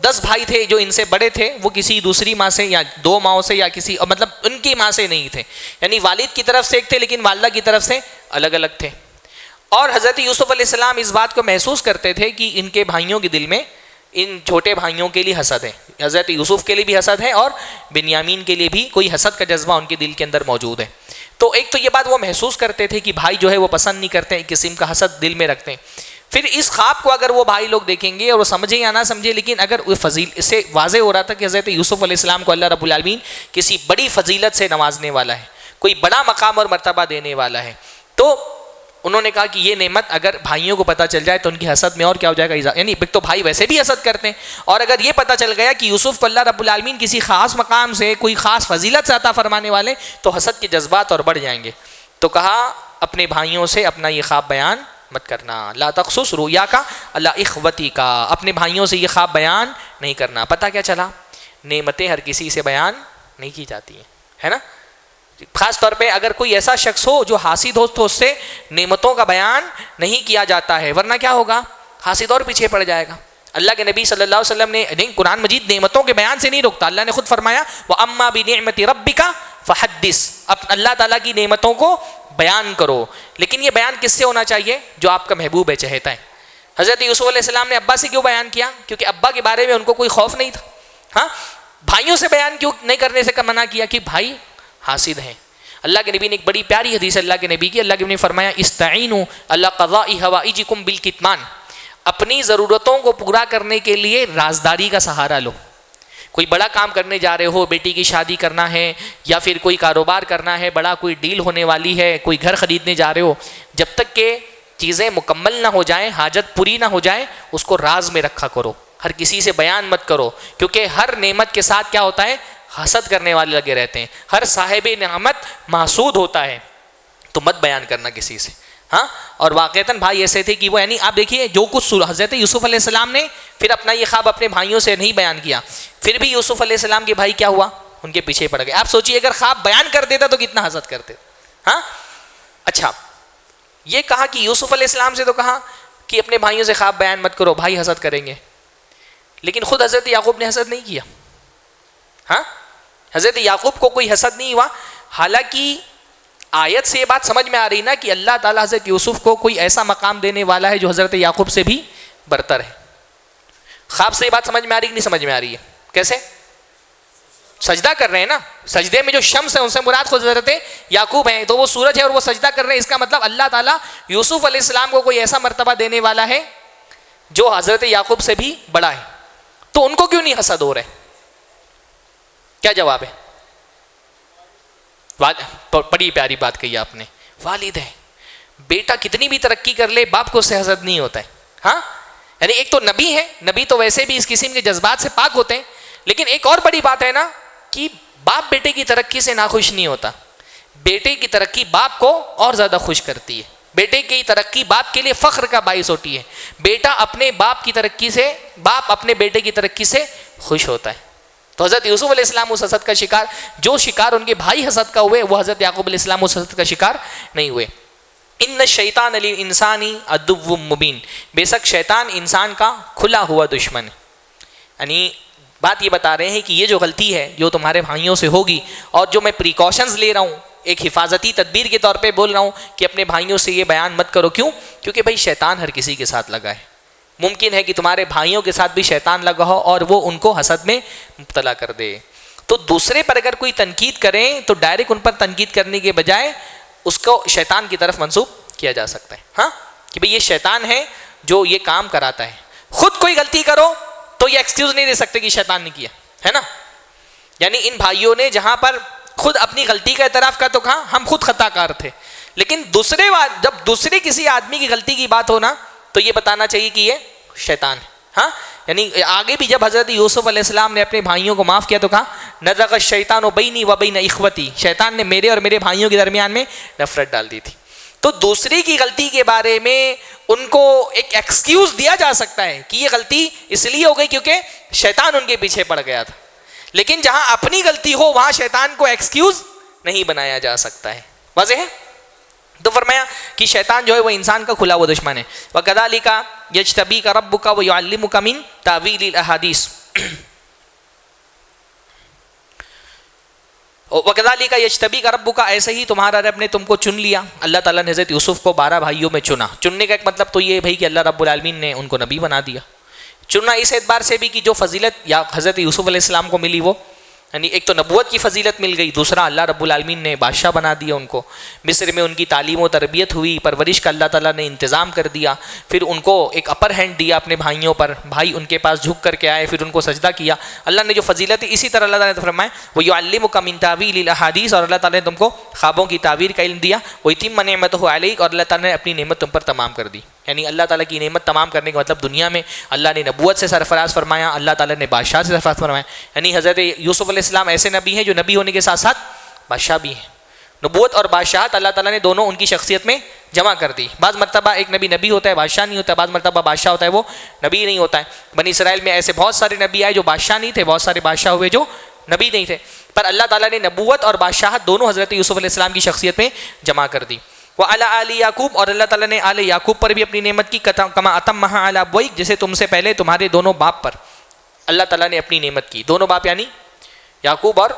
10 بھائی تھے جو ان سے بڑے تھے وہ کسی دوسری ماں سے یا 2 ماؤں سے یا کسی, مطلب ان کی ماں سے نہیں تھے. یعنی والد کی طرف سے ایک تھے لیکن والدہ کی طرف سے الگ الگ تھے. اور حضرت یوسف علیہ السلام اس بات کو محسوس کرتے تھے کہ ان کے بھائیوں کے دل میں ان چھوٹے بھائیوں کے لیے حسد ہے. حضرت یوسف کے لیے بھی حسد ہے اور بنیامین کے لیے بھی کوئی حسد کا جذبہ ان کے دل کے اندر موجود ہے. تو ایک تو یہ بات وہ محسوس کرتے تھے کہ بھائی جو ہے وہ پسند نہیں کرتے, ایک قسم کا حسد دل میں رکھتے ہیں. پھر اس خواب کو اگر وہ بھائی لوگ دیکھیں گے اور وہ سمجھیں یا نہ سمجھیں, لیکن اگر وہ اس سے واضح ہو رہا تھا کہ حضرت یوسف علیہ السلام کو اللہ رب العالمین کسی بڑی فضیلت سے نوازنے والا ہے, کوئی بڑا مقام اور مرتبہ دینے والا ہے, تو انہوں نے کہا کہ یہ نعمت اگر بھائیوں کو پتہ چل جائے تو ان کی حسد میں اور کیا ہو جائے گا، یعنی ایک تو بھائی ویسے بھی حسد کرتے ہیں، اور اگر یہ پتہ چل گیا کہ یوسف کو اللہ رب العالمین کسی خاص مقام سے کوئی خاص فضیلت سے عطا فرمانے والے، تو حسد کے جذبات اور بڑھ جائیں گے۔ تو کہا اپنے بھائیوں سے اپنا یہ خواب بیان مت کرنا، لا تقصص رؤیا کا اللہ اخوتی کا، اپنے بھائیوں سے یہ خواب بیان نہیں کرنا۔ پتہ کیا چلا، نعمتیں ہر کسی سے بیان نہیں کی جاتی ہیں، ہے نا؟ خاص طور پہ اگر کوئی ایسا شخص ہو جو حاسد ہو تو اس سے نعمتوں کا بیان نہیں کیا جاتا ہے، ورنہ کیا ہوگا، حاسد اور پیچھے پڑ جائے گا۔ اللہ کے نبی صلی اللہ علیہ وسلم نے قرآن مجید نعمتوں کے بیان سے نہیں روکتا، اللہ نے خود فرمایا وَأَمَّا بِنِعْمَةِ رَبِّكَ فَحَدِّثْ، اب اللہ تعالیٰ کی نعمتوں کو بیان کرو، لیکن یہ بیان کس سے ہونا چاہیے، جو آپ کا محبوب ہے، چہیتا ہے۔ حضرت یوسف علیہ السلام نے ابا سے کیوں بیان کیا، کیونکہ ابا کے بارے میں ان کو کوئی خوف نہیں تھا۔ ہاں، بھائیوں سے بیان کیوں نہیں کرنے سے منع کیا، کہ بھائی حاسد ہیں۔ اللہ کے نبی نے ایک بڑی پیاری حدیث اللہ کے نبی کی، اللہ کے نبی نے فرمایا استعینوا علی قضاء حوائجکم بالکتمان، اپنی ضرورتوں کو پورا کرنے کے لیے رازداری کا سہارا لو۔ کوئی بڑا کام کرنے جا رہے ہو، بیٹی کی شادی کرنا ہے یا پھر کوئی کاروبار کرنا ہے، بڑا کوئی ڈیل ہونے والی ہے، کوئی گھر خریدنے جا رہے ہو، جب تک کہ چیزیں مکمل نہ ہو جائیں، حاجت پوری نہ ہو جائے، اس کو راز میں رکھا کرو، ہر کسی سے بیان مت کرو، کیونکہ ہر نعمت کے ساتھ کیا ہوتا ہے، حسد کرنے والے لگے رہتے ہیں، ہر صاحب نعمت محسود ہوتا ہے، تو مت بیان کرنا کسی سے۔ ہاں، اور واقعتاً بھائی ایسے تھے کہ وہ، یعنی آپ دیکھیے جو کچھ حضرت یوسف علیہ السلام نے پھر اپنا یہ خواب اپنے بھائیوں سے نہیں بیان کیا، پھر بھی یوسف علیہ السلام کے بھائی کیا ہوا، ان کے پیچھے پڑ گئے۔ آپ سوچیے اگر خواب بیان کر دیتا تو کتنا حسد کرتے۔ ہاں، اچھا، یہ کہا کہ یوسف علیہ السلام سے تو کہا کہ اپنے بھائیوں سے خواب بیان مت کرو، بھائی حسد کریں گے، لیکن خود حضرت یعقوب نے حسد نہیں کیا۔ ہاں، حضرت یعقوب کو کوئی حسد نہیں ہوا، حالانکہ آیت سے یہ بات سمجھ میں آ رہی نا کہ اللہ تعالیٰ حضرت یوسف کو کوئی ایسا مقام دینے والا ہے جو حضرت یعقوب سے بھی برتر ہے۔ خواب سے یہ بات سمجھ میں آ رہی کہ نہیں سمجھ میں آ رہی ہے؟ کیسے؟ سجدہ کر رہے ہیں نا، سجدے میں جو شمس ہے ان سے مراد خود حضرت یعقوب ہیں، تو وہ سورج ہے اور وہ سجدہ کر رہے ہیں، اس کا مطلب اللہ تعالیٰ یوسف علیہ السلام کو کوئی ایسا مرتبہ دینے والا ہے جو حضرت یعقوب سے بھی بڑا ہے، تو ان کو کیوں نہیں حسد ہو رہے؟ کیا جواب ہے؟ بڑی پیاری بات کہی آپ نے، والد ہے، بیٹا کتنی بھی ترقی کر لے باپ کو اس سے حسد نہیں ہوتا ہے۔ ہاں، یعنی ایک تو نبی ہے، نبی تو ویسے بھی اس قسم کے جذبات سے پاک ہوتے ہیں، لیکن ایک اور بڑی بات ہے نا کہ باپ بیٹے کی ترقی سے ناخوش نہیں ہوتا، بیٹے کی ترقی باپ کو اور زیادہ خوش کرتی ہے، بیٹے کی ترقی باپ کے لیے فخر کا باعث ہوتی ہے، بیٹا اپنے باپ کی ترقی سے، باپ اپنے بیٹے کی ترقی سے خوش ہوتا ہے۔ تو حضرت یوسف علیہ السلام اس حسد کا شکار، جو شکار ان کے بھائی حسد کا ہوئے، وہ حضرت یعقوب علیہ السلام اس حسد کا شکار نہیں ہوئے۔ ان الشیطان للانسان عدو مبین، بے شک شیطان انسان کا کھلا ہوا دشمن ہے۔ یعنی بات یہ بتا رہے ہیں کہ یہ جو غلطی ہے جو تمہارے بھائیوں سے ہوگی، اور جو میں پریکاشنز لے رہا ہوں، ایک حفاظتی تدبیر کے طور پہ بول رہا ہوں کہ اپنے بھائیوں سے یہ بیان مت کرو، کیوں؟ کیونکہ بھائی شیطان ہر کسی کے ساتھ لگا ہے، ممکن ہے کہ تمہارے بھائیوں کے ساتھ بھی شیطان لگا ہو اور وہ ان کو حسد میں مبتلا کر دے۔ تو دوسرے پر اگر کوئی تنقید کریں تو ڈائریکٹ ان پر تنقید کرنے کے بجائے اس کو شیطان کی طرف منسوب کیا جا سکتا ہے۔ ہاں، کہ بھئی یہ شیطان ہے جو یہ کام کراتا ہے۔ خود کوئی غلطی کرو تو یہ ایکسکیوز نہیں دے سکتے کہ شیطان نے کیا ہے نا۔ یعنی ان بھائیوں نے جہاں پر خود اپنی غلطی کا اعتراف کیا تو کہا ہم خود خطا کار تھے، لیکن جب دوسرے کسی آدمی کی غلطی کی بات ہو نا تو یہ بتانا چاہیے کہ یہ شیطان ہے۔ ہاں، یعنی آگے بھی جب حضرت یوسف علیہ السلام نے اپنے بھائیوں کو معاف کیا تو کہا نزغ الشیطان بینی و بین اخوتی، شیطان نے میرے اور میرے بھائیوں کے درمیان میں نفرت ڈال دی تھی۔ تو دوسرے کی غلطی کے بارے میں ان کو ایک ایکسکیوز دیا جا سکتا ہے کہ یہ غلطی اس لیے ہو گئی کیونکہ شیطان ان کے پیچھے پڑ گیا تھا، لیکن جہاں اپنی غلطی ہو وہاں شیطان کو ایکسکیوز نہیں بنایا جا سکتا ہے۔ واضح ہے؟ تو فرمایا کہ شیطان جو ہے وہ انسان کا کھلا ہوا دشمن ہے۔ وَكَذَلِكَ يَجْتَبِيكَ رَبُّكَ وَيُعَلِّمُكَ مِن تَأْوِيلِ الْأَحَادِيثِ وَكَذَلِكَ يَجْتَبِيكَ رَبُّكَ، ایسے ہی تمہارا رب نے تم کو چن لیا۔ اللہ تعالیٰ نے حضرت یوسف کو 12 بھائیوں میں چنا۔ چننے کا ایک مطلب تو یہ بھائی کہ اللہ رب العالمین نے ان کو نبی بنا دیا۔ چننا اس اعتبار سے بھی کہ جو فضیلت یا حضرت یوسف علیہ السلام کو ملی وہ یعنی ایک تو نبوت کی فضیلت مل گئی، دوسرا اللہ رب العالمین نے بادشاہ بنا دیا ان کو، مصر میں ان کی تعلیم و تربیت ہوئی، پرورش کا اللہ تعالیٰ نے انتظام کر دیا، پھر ان کو ایک اپر ہینڈ دیا اپنے بھائیوں پر، بھائی ان کے پاس جھک کر کے آئے، پھر ان کو سجدہ کیا۔ اللہ نے جو فضیلت اسی طرح اللہ تعالیٰ نے فرمایا وَيُعَلِّمُكَ مِن تَأْوِيلِ الْأَحَادِيثِ، اور اللہ تعالیٰ نے تم کو خوابوں کی تعبیر کا علم دیا، وَيُتِمَّ نِعْمَتَهُ عَلَيْكَ، اور اللہ تعالیٰ نے اپنی نعمت تم پر تمام کر دی۔ یعنی اللہ تعالیٰ کی نعمت تمام کرنے کا مطلب دنیا میں اللہ نے نبوت سے سرفراز فرمایا، اللہ تعالیٰ نے بادشاہ سے سرفراز فرمایا۔ یعنی حضرت یوسف علیہ السلام ایسے نبی ہیں جو نبی ہونے کے ساتھ ساتھ بادشاہ بھی ہیں۔ نبوت اور بادشاہت اللہ تعالیٰ نے دونوں ان کی شخصیت میں جمع کر دی۔ بعض مرتبہ ایک نبی ہوتا ہے بادشاہ نہیں ہوتا ہے، بعض مرتبہ بادشاہ ہوتا ہے وہ نبی نہیں ہوتا ہے۔ بنی اسرائیل میں ایسے بہت سارے نبی آئے جو بادشاہ نہیں تھے، بہت سارے بادشاہ ہوئے جو نبی نہیں تھے، پر اللہ تعالیٰ نے نبوت اور بادشاہت دونوں حضرت یوسف علیہ السلام کی شخصیت میں جمع کر دی۔ وعلی آل یعقوب، اور اللہ تعالیٰ نے آل یعقوب پر بھی اپنی نعمت کی، کما اتمھا علی ابویک، جسے تم سے پہلے تمہارے دونوں باپ پر اللہ تعالیٰ نے اپنی نعمت کی۔ دونوں باپ یعنی یعقوب اور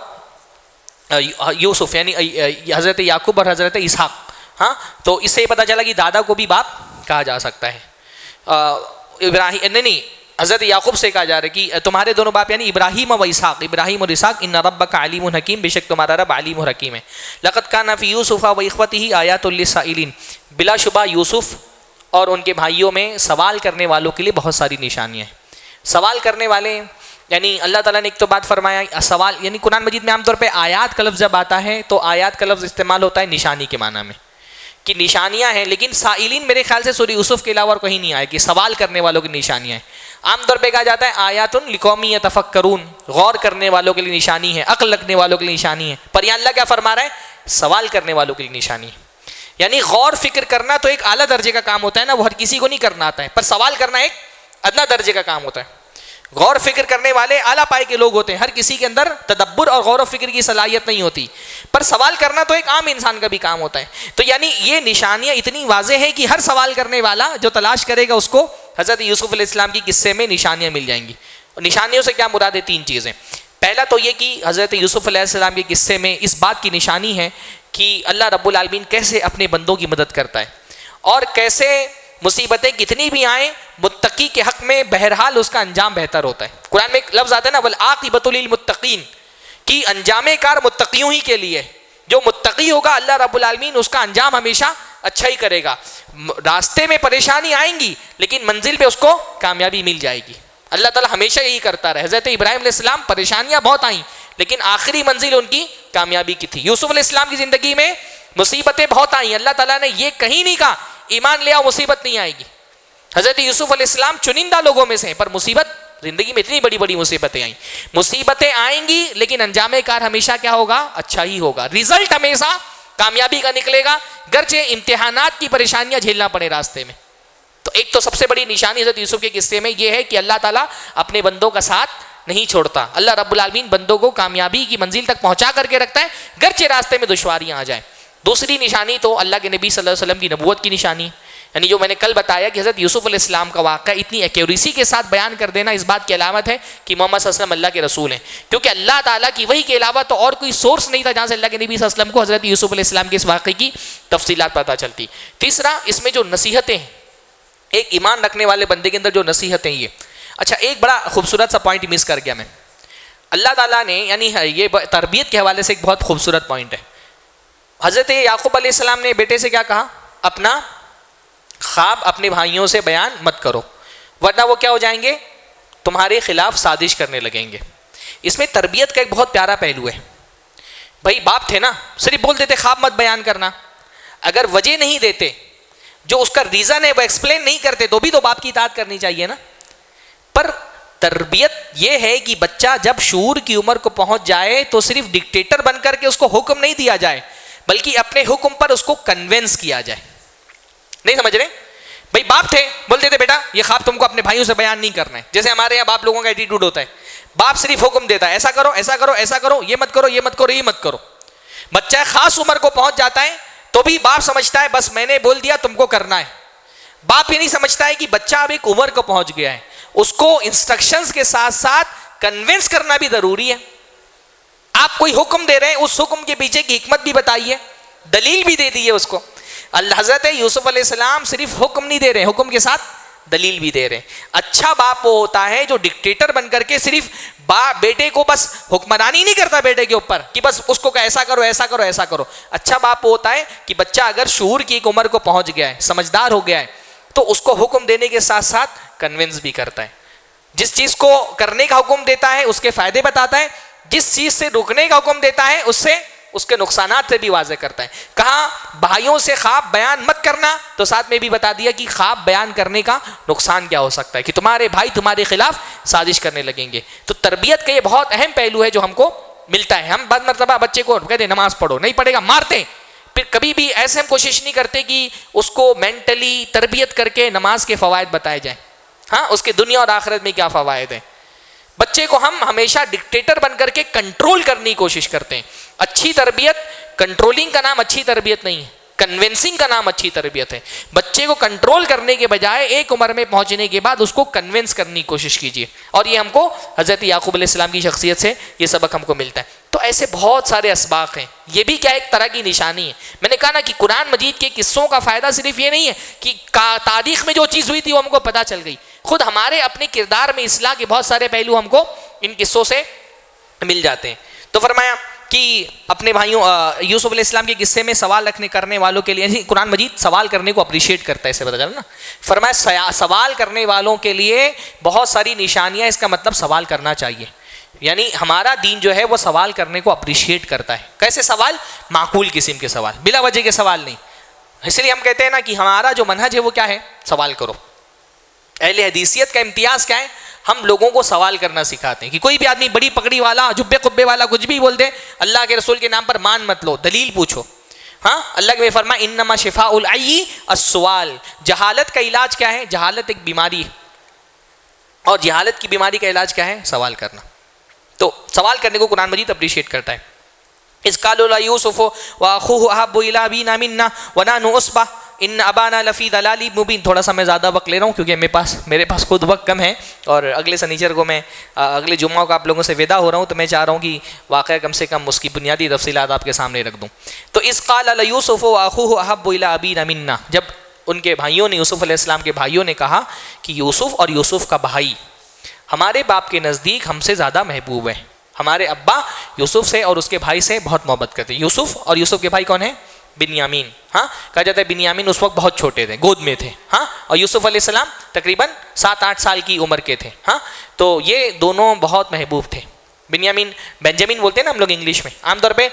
یوسف، یعنی حضرت یعقوب اور حضرت اسحاق۔ ہاں، تو اس سے یہ پتہ چلا کہ دادا کو بھی باپ کہا جا سکتا ہے۔ ابراہیم نہیں، حضرت یعقوب سے کہا جا رہا ہے کہ تمہارے دونوں باپ یعنی ابراہیم و اسحاق، ابراہیم اور اسحاق، ان ربک علیم حکیم، بے شک تمہارا رب علیم و حکیم ہے۔ لقد کان فی یوسف و اخوتہ آیات للسائلین، بلا شبہ یوسف اور ان کے بھائیوں میں سوال کرنے والوں کے لیے بہت ساری نشانیاں ہیں۔ سوال کرنے والے یعنی اللہ تعالیٰ نے ایک تو بات فرمایا، سوال یعنی قرآن مجید میں عام طور پہ آیات کا لفظ جب آتا ہے تو آیات کا لفظ استعمال ہوتا ہے نشانی کے معنی میں، کہ نشانیاں ہیں، لیکن سائلین میرے خیال سے سورہ یوسف کے علاوہ اور کہیں نہیں آئے کہ سوال کرنے والوں کی نشانیاں ہیں۔ عام طور پہ کہا جاتا ہے آیات لقوم یتفکرون، غور کرنے والوں کے لیے نشانی ہے، عقل رکھنے والوں کے لیے نشانی ہے، پر یہاں اللہ کیا فرما رہا ہے؟ سوال کرنے والوں کے لیے نشانی ہے۔ یعنی غور فکر کرنا تو ایک اعلیٰ درجے کا کام ہوتا ہے نا، وہ ہر کسی کو نہیں کرنا آتا ہے، پر سوال کرنا ایک ادنا درجے کا کام ہوتا ہے۔ غور فکر کرنے والے اعلیٰ پائے کے لوگ ہوتے ہیں، ہر کسی کے اندر تدبر اور غور و فکر کی صلاحیت نہیں ہوتی، پر سوال کرنا تو ایک عام انسان کا بھی کام ہوتا ہے۔ تو یعنی یہ نشانیاں اتنی واضح ہیں کہ ہر سوال کرنے والا جو تلاش کرے گا اس کو حضرت یوسف علیہ السلام کی قصے میں نشانیاں مل جائیں گی۔ اور نشانیوں سے کیا مراد ہے؟ تین چیزیں۔ پہلا تو یہ کہ حضرت یوسف علیہ السلام کے قصے میں اس بات کی نشانی ہے کہ اللہ رب العالمین کیسے اپنے بندوں کی مدد کرتا ہے، اور کیسے مصیبتیں کتنی بھی آئیں متقی کے حق میں بہرحال اس کا انجام بہتر ہوتا ہے۔ قرآن میں ایک لفظ آتا ہے نا والعاقبۃ للمتقین، کہ انجام کار متقیوں ہی کے لیے، جو متقی ہوگا اللہ رب العالمین اس کا انجام ہمیشہ اچھا ہی کرے گا۔ راستے میں پریشانی آئیں گی لیکن منزل پہ اس کو کامیابی مل جائے گی۔ اللہ تعالیٰ ہمیشہ یہی کرتا رہا۔ حضرت ابراہیم علیہ السلام پریشانیاں بہت آئیں لیکن آخری منزل ان کی کامیابی کی تھی۔ یوسف علیہ السلام کی زندگی میں مصیبتیں بہت آئیں، اللہ تعالیٰ نے یہ کہیں نہیں کہا ایمان لے آؤ مصیبت نہیں آئے گی۔ حضرت یوسف علیہ السلام چنندہ لوگوں میں سے ہیں، پر مصیبت زندگی میں اتنی بڑی بڑی مصیبتیں آئیں۔ مصیبتیں آئیں گی لیکن انجام کار ہمیشہ کیا ہوگا؟ اچھا ہی ہوگا، رزلٹ ہمیشہ کامیابی کا نکلے گا، گرچہ امتحانات کی پریشانیاں جھیلنا پڑے راستے میں۔ تو ایک تو سب سے بڑی نشانی حضرت یوسف کے قصے میں یہ ہے کہ اللہ تعالیٰ اپنے بندوں کا ساتھ نہیں چھوڑتا، اللہ رب العالمین بندوں کو کامیابی کی منزل تک پہنچا کر کے رکھتا ہے، گرچہ راستے میں دشواریاں آ جائیں۔ دوسری نشانی تو اللہ کے نبی صلی اللہ علیہ وسلم کی نبوت کی نشانی، یعنی جو میں نے کل بتایا کہ حضرت یوسف علیہ السلام کا واقعہ اتنی ایکیوریسی کے ساتھ بیان کر دینا اس بات کی علامت ہے کہ محمد صلی اللہ علیہ وسلم اللہ کے رسول ہیں، کیونکہ اللہ تعالیٰ کی وحی کے علاوہ تو اور کوئی سورس نہیں تھا جہاں سے اللہ کے نبی صلی اللہ علیہ وسلم کو حضرت یوسف علیہ السلام کے اس واقعے کی تفصیلات پتہ چلتی۔ تیسرا، اس میں جو نصیحتیں ہیں، ایک ایمان رکھنے والے بندے کے اندر جو نصیحتیں یہ اچھا، ایک بڑا خوبصورت سا پوائنٹ مس کر گیا میں۔ اللہ تعالیٰ نے یعنی یہ تربیت کے حوالے سے ایک بہت خوبصورت پوائنٹ ہے۔ حضرت یعقوب علیہ السلام نے بیٹے سے کیا کہا؟ اپنا خواب اپنے بھائیوں سے بیان مت کرو ورنہ وہ کیا ہو جائیں گے؟ تمہارے خلاف سازش کرنے لگیں گے۔ اس میں تربیت کا ایک بہت پیارا پہلو ہے۔ بھائی باپ تھے نا، صرف بول دیتے خواب مت بیان کرنا، اگر وجہ نہیں دیتے، جو اس کا ریزن ہے وہ ایکسپلین نہیں کرتے، تو بھی تو باپ کی اطاعت کرنی چاہیے نا۔ پر تربیت یہ ہے کہ بچہ جب شعور کی عمر کو پہنچ جائے تو صرف ڈکٹیٹر بن کر کے اس کو حکم نہیں دیا جائے، بلکہ اپنے حکم پر اس کو کنونس کیا جائے۔ نہیں سمجھ رہے؟ بھائی باپ تھے، بول دیتے بیٹا یہ خواب تم کو اپنے بھائیوں سے بیان نہیں کرنا ہے۔ جیسے ہمارے یہاں باپ لوگوں کا ایٹیٹیوڈ ہوتا ہے، باپ صرف حکم دیتا ہے ایسا کرو ایسا کرو ایسا کرو، یہ مت کرو یہ مت کرو یہ مت کرو۔ بچہ خاص عمر کو پہنچ جاتا ہے تو بھی باپ سمجھتا ہے بس میں نے بول دیا تم کو کرنا ہے۔ باپ یہ نہیں سمجھتا ہے کہ بچہ اب ایک عمر کو پہنچ گیا ہے، اس کو انسٹرکشنز کے ساتھ ساتھ کنونس کرنا بھی ضروری ہے۔ آپ کوئی حکم دے رہے ہیں، اس حکم کے پیچھے کی حکمت بھی بتائیے، دلیل بھی دے دیے اس کو۔ اللہ حضرت یوسف علیہ السلام صرف حکم نہیں دے رہے، حکم کے ساتھ دلیل بھی دے رہے ہیں. اچھا باپ وہ ہوتا ہے جو ڈکٹیٹر بن کر کے صرف بیٹے کو بس حکمرانی نہیں کرتا بیٹے کے اوپر کہ بس اس کو کہ ایسا کرو ایسا کرو ایسا کرو. اچھا باپ وہ ہوتا ہے کہ بچہ اگر شعور کی ایک عمر کو پہنچ گیا ہے, سمجھدار ہو گیا ہے, تو اس کو حکم دینے کے ساتھ ساتھ کنونس بھی کرتا ہے. جس چیز کو کرنے کا حکم دیتا ہے اس کے فائدے بتاتا ہے, جس چیز سے رکنے کا حکم دیتا ہے اس کے نقصانات سے بھی واضح کرتا ہے. کہا بھائیوں سے خواب بیان مت کرنا, تو ساتھ میں بھی بتا دیا کہ خواب بیان کرنے کا نقصان کیا ہو سکتا ہے, کہ تمہارے بھائی تمہارے خلاف سازش کرنے لگیں گے. تو تربیت کا یہ بہت اہم پہلو ہے جو ہم کو ملتا ہے. ہم بعض مرتبہ بچے کو کہتے ہیں نماز پڑھو, نہیں پڑھے گا مارتے ہیں. پھر کبھی بھی ایسے ہم کوشش نہیں کرتے کہ اس کو مینٹلی تربیت کر کے نماز کے فوائد بتائے جائیں, ہاں اس کے دنیا اور آخرت میں کیا فوائد ہیں. بچے کو ہم ہمیشہ ڈکٹیٹر بن کر کے کنٹرول کرنے کی کوشش کرتے ہیں. اچھی تربیت, کنٹرولنگ کا نام اچھی تربیت نہیں ہے, کنونسنگ کا نام اچھی تربیت ہے. بچے کو کنٹرول کرنے کے بجائے ایک عمر میں پہنچنے کے بعد اس کو کنونس کرنے کی کوشش کیجیے. اور یہ ہم کو حضرت یعقوب علیہ السلام کی شخصیت سے یہ سبق ہم کو ملتا ہے. تو ایسے بہت سارے اسباق ہیں. یہ بھی کیا ایک طرح کی نشانی ہے. میں نے کہا نا کہ قرآن مجید کے قصوں کا فائدہ صرف یہ نہیں ہے کہ تاریخ میں جو چیز ہوئی تھی وہ ہم کو پتہ چل گئی, خود ہمارے اپنے کردار میں اصلاح کے بہت سارے پہلو ہم کو ان قصوں سے مل جاتے ہیں. تو فرمایا کہ اپنے بھائیوں یوسف علیہ السلام کے قصے میں سوال کرنے والوں کے لیے, قرآن مجید سوال کرنے کو اپریشیٹ کرتا ہے, اسے پتہ چلا نا. فرمایا سوال کرنے والوں کے لیے بہت ساری نشانیاں, اس کا مطلب سوال کرنا چاہیے. یعنی ہمارا دین جو ہے وہ سوال کرنے کو اپریشیٹ کرتا ہے. کیسے سوال؟ معقول قسم کے سوال, بلا وجہ کے سوال نہیں. اس لیے ہم کہتے ہیں نا کہ ہمارا جو منہج ہے وہ کیا ہے؟ سوال کرو. اہل حدیثیت کا امتیاز کیا ہے؟ ہم لوگوں کو سوال کرنا سکھاتے ہیں. کہ کوئی بھی آدمی بڑی پگڑی والا, جبے قبے والا کچھ بھی بول دے, اللہ کے رسول کے نام پر مان مت لو, دلیل پوچھو. ہاں اللہ کے فرمایا انما شفاء العی السؤال. جہالت کا علاج کیا ہے؟ جہالت ایک بیماری ہے, اور جہالت کی بیماری کا علاج کیا ہے؟ سوال کرنا. تو سوال کرنے کو قرآن مجید اپریشیٹ کرتا ہے. اذ قالوا یوسف واخوہ احب الی ابینا منا ونحن عصبہ ان ابانا لفی ضلال مبین. تھوڑا سا میں زیادہ وقت لے رہا ہوں کیونکہ میرے پاس خود وقت کم ہے, اور اگلے سنیچر کو میں اگلے جمعہ کو آپ لوگوں سے ودا ہو رہا ہوں, تو میں چاہ رہا ہوں کہ واقعہ کم سے کم اس کی بنیادی تفصیلات آپ کے سامنے رکھ دوں. تو اذ قال یوسف واخوہ احب الی ابینا منا, جب ان کے بھائیوں نے, یوسف علیہ السلام کے بھائیوں نے کہا کہ یوسف اور یوسف کا بھائی ہمارے باپ کے نزدیک ہم سے زیادہ محبوب ہیں. ہمارے ابا یوسف سے اور اس کے بھائی سے بہت محبت کرتے ہیں. یوسف اور یوسف کے بھائی کون ہیں؟ بنیامین. ہاں کہا جاتا ہے بنیامین اس وقت بہت چھوٹے تھے, گود میں تھے. ہاں اور یوسف علیہ السلام تقریباً 7-8 سال کی عمر کے تھے. ہاں تو یہ دونوں بہت محبوب تھے. بنیامین, بینجامین بولتے ہیں نا ہم لوگ انگلش میں. عام طور پہ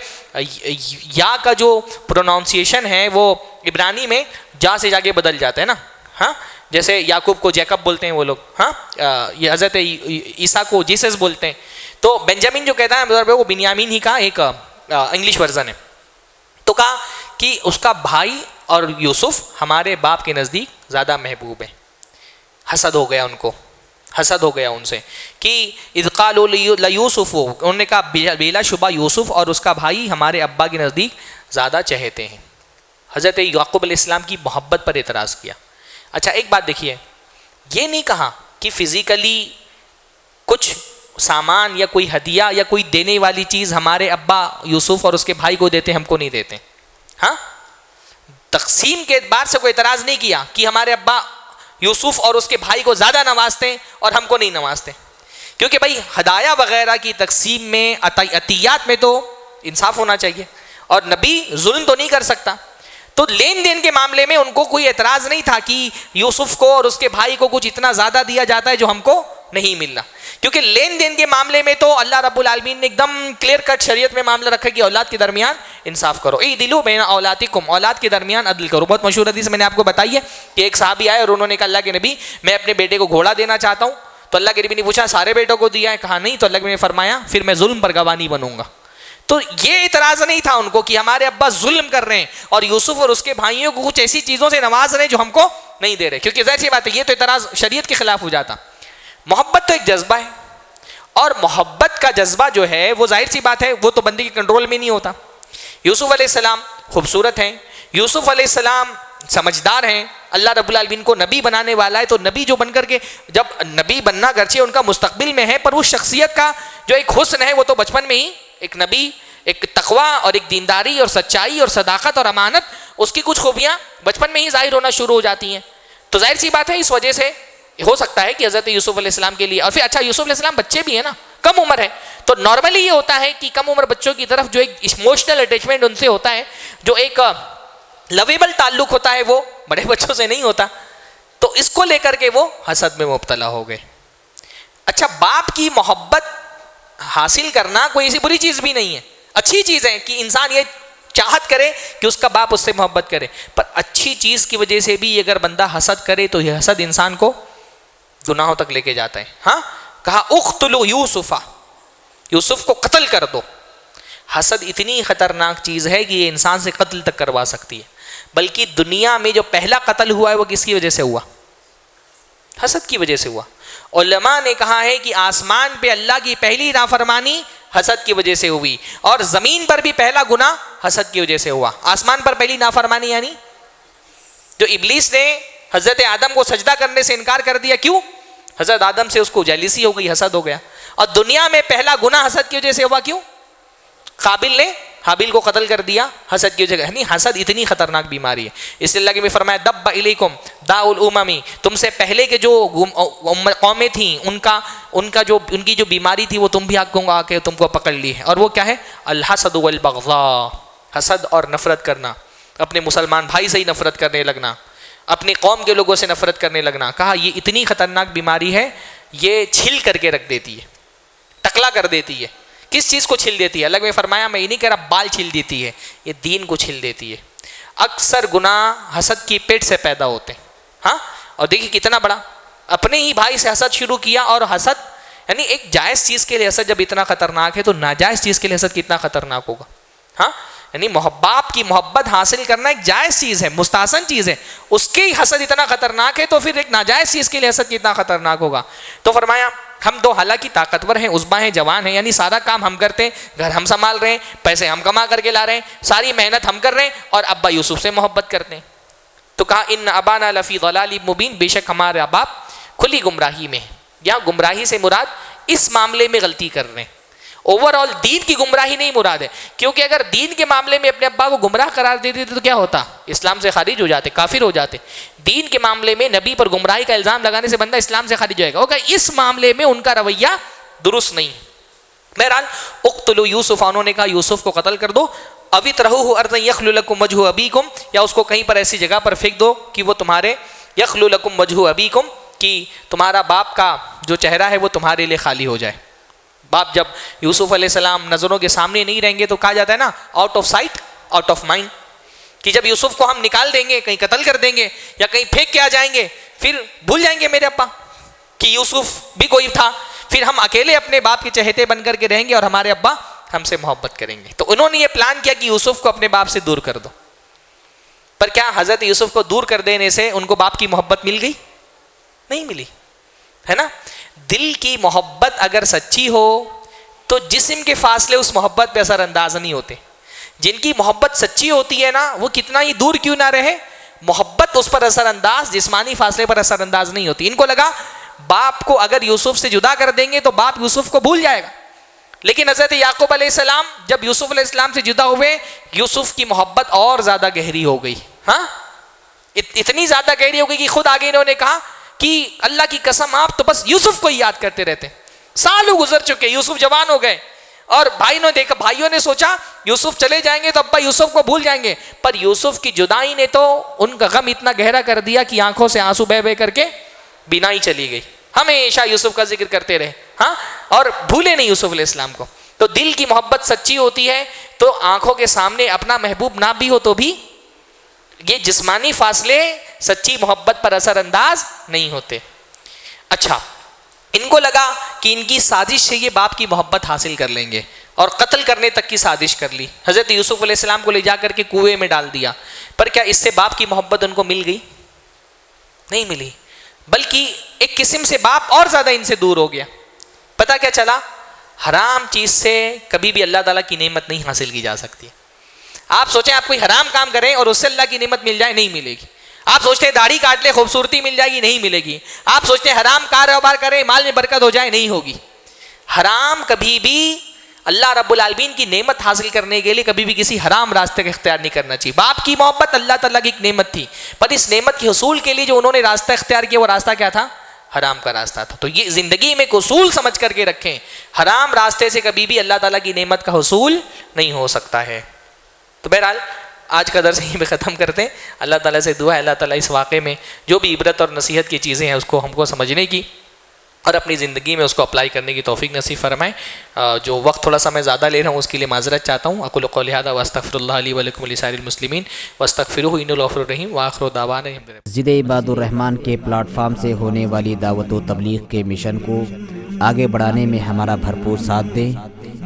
یا کا جو پروناؤنسیشن ہے وہ عبرانی میں جا سے جا کے بدل جاتا ہے نا. ہاں جیسے یعقوب کو جیکب بولتے ہیں وہ لوگ, ہاں یہ حضرت عیسیٰ کو جیسس بولتے ہیں. تو بینجامین جو کہتا ہے وہ بنیامین ہی کا ایک انگلش ورژن ہے. تو کہا کہ اس کا بھائی اور یوسف ہمارے باپ کے نزدیک زیادہ محبوب ہیں. حسد ہو گیا ان کو, حسد ہو گیا ان سے کہ اذ قالوا لیوسف, انہوں نے کہا بلا شبہ یوسف اور اس کا بھائی ہمارے ابا کے نزدیک زیادہ چہتے ہیں. حضرت یعقوب علیہ السلام کی محبت پر اعتراض کیا. اچھا ایک بات دیکھیے, یہ نہیں کہا کہ فزیکلی کچھ سامان یا کوئی ہدیہ یا کوئی دینے والی چیز ہمارے ابا یوسف اور اس کے بھائی کو دیتے ہم کو نہیں دیتے. ہاں تقسیم کے اعتبار سے کوئی اعتراض نہیں کیا کہ ہمارے ابا یوسف اور اس کے بھائی کو زیادہ نوازتے اور ہم کو نہیں نوازتے, کیونکہ بھائی ہدایہ وغیرہ کی تقسیم میں, عطیات میں تو انصاف ہونا چاہیے, اور نبی ظلم تو نہیں کر سکتا. تو لین دین کے معاملے میں ان کو کوئی اعتراض نہیں تھا کہ یوسف کو اور اس کے بھائی کو کچھ اتنا زیادہ دیا جاتا ہے جو ہم کو نہیں مل رہا, کیونکہ لین دین کے معاملے میں تو اللہ رب العالمین نے ایک دم کلیئر کٹ شریعت میں معاملہ رکھا کہ اولاد کے درمیان انصاف کرو. اعدلوا بین اولادکم, اولاد کے درمیان عدل کرو. بہت مشہور حدیث میں نے آپ کو بتائی ہے کہ ایک صحابی آئے اور انہوں نے کہا اللہ کے نبی میں اپنے بیٹے کو گھوڑا دینا چاہتا ہوں. تو اللہ کے نبی نے پوچھا سارے بیٹوں کو دیا ہے؟ کہا نہیں. تو اللہ کے نبی نے فرمایا پھر میں ظلم پر گواہ نہیں بنوں گا. تو یہ اعتراض نہیں تھا ان کو کہ ہمارے ابا ظلم کر رہے ہیں اور یوسف اور اس کے بھائیوں کو کچھ ایسی چیزوں سے نواز رہے ہیں جو ہم کو نہیں دے رہے, کیونکہ ظاہر سی بات ہے یہ تو اعتراض شریعت کے خلاف ہو جاتا. محبت تو ایک جذبہ ہے, اور محبت کا جذبہ جو ہے وہ ظاہر سی بات ہے وہ تو بندے کے کنٹرول میں نہیں ہوتا. یوسف علیہ السلام خوبصورت ہیں, یوسف علیہ السلام سمجھدار ہیں, اللہ رب العالمین کو نبی بنانے والا ہے. تو نبی جو بن کر کے, جب نبی بننا گرچہ ان کا مستقبل میں ہے, پر وہ شخصیت کا جو ایک حسن ہے وہ تو بچپن میں ہی ایک نبی, ایک تقوی اور ایک دینداری اور سچائی اور صداقت اور امانت, اس کی کچھ خوبیاں بچپن میں ہی ظاہر ہونا شروع ہو جاتی ہیں. تو ظاہر سی بات ہے اس وجہ سے ہو سکتا ہے کہ حضرت یوسف علیہ السلام کے لیے، اور پھر اچھا یوسف علیہ السلام بچے بھی ہیں نا، کم عمر ہے، تو نارملی یہ ہوتا ہے کہ کم عمر بچوں کی طرف جو ایک ایموشنل اٹیچمنٹ ان سے ہوتا ہے، جو ایک لویبل تعلق ہوتا ہے، وہ بڑے بچوں سے نہیں ہوتا، تو اس کو لے کر کے وہ حسد میں مبتلا ہو گئے۔ اچھا، باپ کی محبت حاصل کرنا کوئی ایسی بری چیز بھی نہیں ہے، اچھی چیز ہے کہ انسان یہ چاہت کرے کہ اس کا باپ اس سے محبت کرے، پر اچھی چیز کی وجہ سے بھی اگر بندہ حسد کرے تو یہ حسد انسان کو گناہوں تک لے کے جاتا ہے۔ ہاں، کہا اقتلوا یوسف، یوسف کو قتل کر دو۔ حسد اتنی خطرناک چیز ہے کہ یہ انسان سے قتل تک کروا سکتی ہے، بلکہ دنیا میں جو پہلا قتل ہوا ہے وہ کس کی وجہ سے ہوا؟ حسد کی وجہ سے ہوا۔ علماء نے کہا ہے کہ آسمان پہ اللہ کی پہلی نافرمانی حسد کی وجہ سے ہوئی، اور زمین پر بھی پہلا گناہ حسد کی وجہ سے ہوا۔ آسمان پر پہلی نافرمانی یعنی جو ابلیس نے حضرت آدم کو سجدہ کرنے سے انکار کر دیا، کیوں؟ حضرت آدم سے اس کو جیلسی ہو گئی، حسد ہو گیا۔ اور دنیا میں پہلا گناہ حسد کی وجہ سے ہوا، کیوں؟ قابل نے حابیل کو قتل کر دیا حسد کی وجہ سے۔ یعنی حسد اتنی خطرناک بیماری ہے، اس لیے اللہ کے بھی فرمایا دب الیکم داء الامم، تم سے پہلے کے جو قومیں تھیں ان کی جو بیماری تھی وہ تم بھی آ کے تم کو پکڑ لی ہے، اور وہ کیا ہے؟ الحسد والبغضاء، حسد اور نفرت کرنا، اپنے مسلمان بھائی سے ہی نفرت کرنے لگنا، اپنی قوم کے لوگوں سے نفرت کرنے لگنا۔ کہا یہ اتنی خطرناک بیماری ہے، یہ چھل کر کے رکھ دیتی ہے، ٹکلا کر دیتی ہے۔ کس چیز کو چھل دیتی ہے؟ اللہ نے فرمایا میں یہ نہیں کہہ رہا بال چھل دیتی ہے، یہ دین کو چھل دیتی ہے۔ اکثر گناہ حسد کی پیٹ سے پیدا ہوتے ہیں۔ ہاں، اور دیکھیے کتنا بڑا، اپنے ہی بھائی سے حسد شروع کیا، اور حسد یعنی ایک جائز چیز کے لیے حسد جب اتنا خطرناک ہے تو ناجائز چیز کے لیے حسد کتنا خطرناک ہوگا۔ ہاں، یعنی باپ کی محبت حاصل کرنا ایک جائز چیز ہے، مستحسن چیز ہے، اس کے ہی حسد اتنا خطرناک ہے تو پھر ایک ناجائز چیز کے لیے حسد کتنا خطرناک ہوگا۔ تو فرمایا ہم دو حالانکہ طاقتور ہیں، عصبہ ہیں، جوان ہیں، یعنی سارا کام ہم کرتے ہیں، گھر ہم سنبھال رہے ہیں، پیسے ہم کما کر کے لا رہے ہیں، ساری محنت ہم کر رہے ہیں، اور ابا یوسف سے محبت کرتے ہیں۔ تو کہا ان ابانا لفی ضلال مبین، بے شک ہمارا باپ کھلی گمراہی میں ہے۔ یہاں گمراہی سے مراد اس معاملے میں غلطی کر رہے ہیں، اوور آل دین کی گمراہی نہیں مراد ہے، کیونکہ اگر دین کے معاملے میں اپنے ابا کو گمراہ قرار دیتے تو کیا ہوتا؟ اسلام سے خارج ہو جاتے، کافر ہو جاتے۔ دین کے معاملے میں نبی پر گمراہی کا الزام لگانے سے بندہ اسلام سے خارج ہوئے گا، اس معاملے میں ان کا رویہ درست نہیں۔ بہرحال اقتلوا یوسف، انہوں نے کہا یوسف کو قتل کر دو، او اطرحوہ ارضا یخل لکم وجہ ابیکم، یا اس کو کہیں پر ایسی جگہ پر پھینک دو کہ وہ تمہارے یخل لکم وجہ ابیکم، کہ تمہارا باپ کا جو چہرہ ہے وہ تمہارے لیے خالی ہو جائے۔ باپ جب یوسف علیہ السلام نظروں کے سامنے نہیں رہیں گے تو کہا جاتا ہے نا out of sight out of mind, کہ جب یوسف کو ہم نکال دیں گے، کہیں قتل کر دیں گے یا کہیں پھینک کے آ جائیں گے، پھر بھول جائیں گے میرے ابا کہ یوسف بھی کوئی تھا، پھر ہم اکیلے اپنے باپ کے چہیتے بن کر کے رہیں گے اور ہمارے ابا ہم سے محبت کریں گے۔ تو انہوں نے یہ پلان کیا کہ یوسف کو اپنے باپ سے دور کر دو، پر کیا حضرت یوسف کو دور کر دینے سے ان کو باپ کی محبت مل گئی؟ نہیں ملی، ہے نا۔ دل کی محبت اگر سچی ہو تو جسم کے فاصلے اس محبت پہ اثر انداز نہیں ہوتے۔ جن کی محبت سچی ہوتی ہے نا، وہ کتنا ہی دور کیوں نہ رہے، محبت اس پر اثر انداز، جسمانی فاصلے پر اثر انداز نہیں ہوتی۔ ان کو لگا باپ کو اگر یوسف سے جدا کر دیں گے تو باپ یوسف کو بھول جائے گا، لیکن حضرت یعقوب علیہ السلام جب یوسف علیہ السلام سے جدا ہوئے، یوسف کی محبت اور زیادہ گہری ہو گئی۔ ہاں، اتنی زیادہ گہری ہو گئی کہ خود آگے انہوں نے کہا کہ اللہ کی قسم آپ تو بس یوسف کو ہی یاد کرتے رہتے ہیں۔ سالوں گزر چکے، یوسف جوان ہو گئے، اور بھائیوں نے سوچا یوسف چلے جائیں گے تو ابا یوسف کو بھول جائیں گے، پر یوسف کی جدائی نے تو ان کا غم اتنا گہرا کر دیا کہ آنکھوں سے آنسو بہہ بہہ کر کے بینائی چلی گئی۔ ہمیشہ یوسف کا ذکر کرتے رہے، ہاں، اور بھولے نہیں یوسف علیہ السلام کو۔ تو دل کی محبت سچی ہوتی ہے تو آنکھوں کے سامنے اپنا محبوب نہ بھی ہو تو بھی یہ جسمانی فاصلے سچی محبت پر اثر انداز نہیں ہوتے۔ اچھا، ان کو لگا کہ ان کی سازش سے یہ باپ کی محبت حاصل کر لیں گے، اور قتل کرنے تک کی سازش کر لی۔ حضرت یوسف علیہ السلام کو لے جا کر کے کنویں میں ڈال دیا، پر کیا اس سے باپ کی محبت ان کو مل گئی؟ نہیں ملی، بلکہ ایک قسم سے باپ اور زیادہ ان سے دور ہو گیا۔ پتہ کیا چلا؟ حرام چیز سے کبھی بھی اللہ تعالیٰ کی نعمت نہیں حاصل کی جا سکتی۔ آپ سوچیں آپ کوئی حرام کام کریں اور اس سے اللہ کی نعمت مل جائے، نہیں ملے گی۔ آپ سوچتے ہیں داڑھی کاٹ لے خوبصورتی مل جائے گی، نہیں ملے گی۔ آپ سوچتے ہیں حرام کاروبار کریں مال میں برکت ہو جائے، نہیں ہوگی۔ حرام کبھی بھی اللہ رب العالمین کی نعمت حاصل کرنے کے لیے کبھی بھی کسی حرام راستے کا اختیار نہیں کرنا چاہیے. باپ کی محبت اللہ تعالیٰ کی ایک نعمت تھی، پر اس نعمت کے حصول کے لیے جو انہوں نے راستہ اختیار کیا وہ راستہ کیا تھا؟ حرام کا راستہ تھا. تو یہ زندگی میں ایک اصول سمجھ کر کے رکھیں، حرام راستے سے کبھی بھی اللہ تعالیٰ کی نعمت کا حصول نہیں ہو سکتا ہے. تو بہرحال آج کا درس یہیں پہ ختم کرتے ہیں. اللہ تعالیٰ سے دعا ہے اللہ تعالیٰ اس واقعے میں جو بھی عبرت اور نصیحت کی چیزیں ہیں اس کو ہم کو سمجھنے کی اور اپنی زندگی میں اس کو اپلائی کرنے کی توفیق نصیب فرمائے. جو وقت تھوڑا سا میں زیادہ لے رہا ہوں اس کے لیے معذرت چاہتا ہوں. اقول قولی ھذا واستغفر اللہ لی ولکم ولسائر المسلمین واستغفروہ انہ الغفور الرحیم وآخر دعوانا مسجد عباد الرحمن کے پلیٹ فارم سے ہونے والی دعوت و تبلیغ کے مشن کو آگے بڑھانے میں ہمارا بھرپور ساتھ دیں.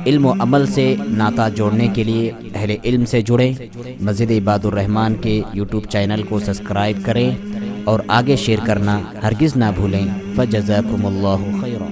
علم و عمل سے ناطہ جوڑنے کے لیے اہل علم سے جڑیں. مسجد عباد الرحمن کے یوٹیوب چینل کو سبسکرائب کریں اور آگے شیئر کرنا ہرگز نہ بھولیں. فجزاکم اللہ خیرا.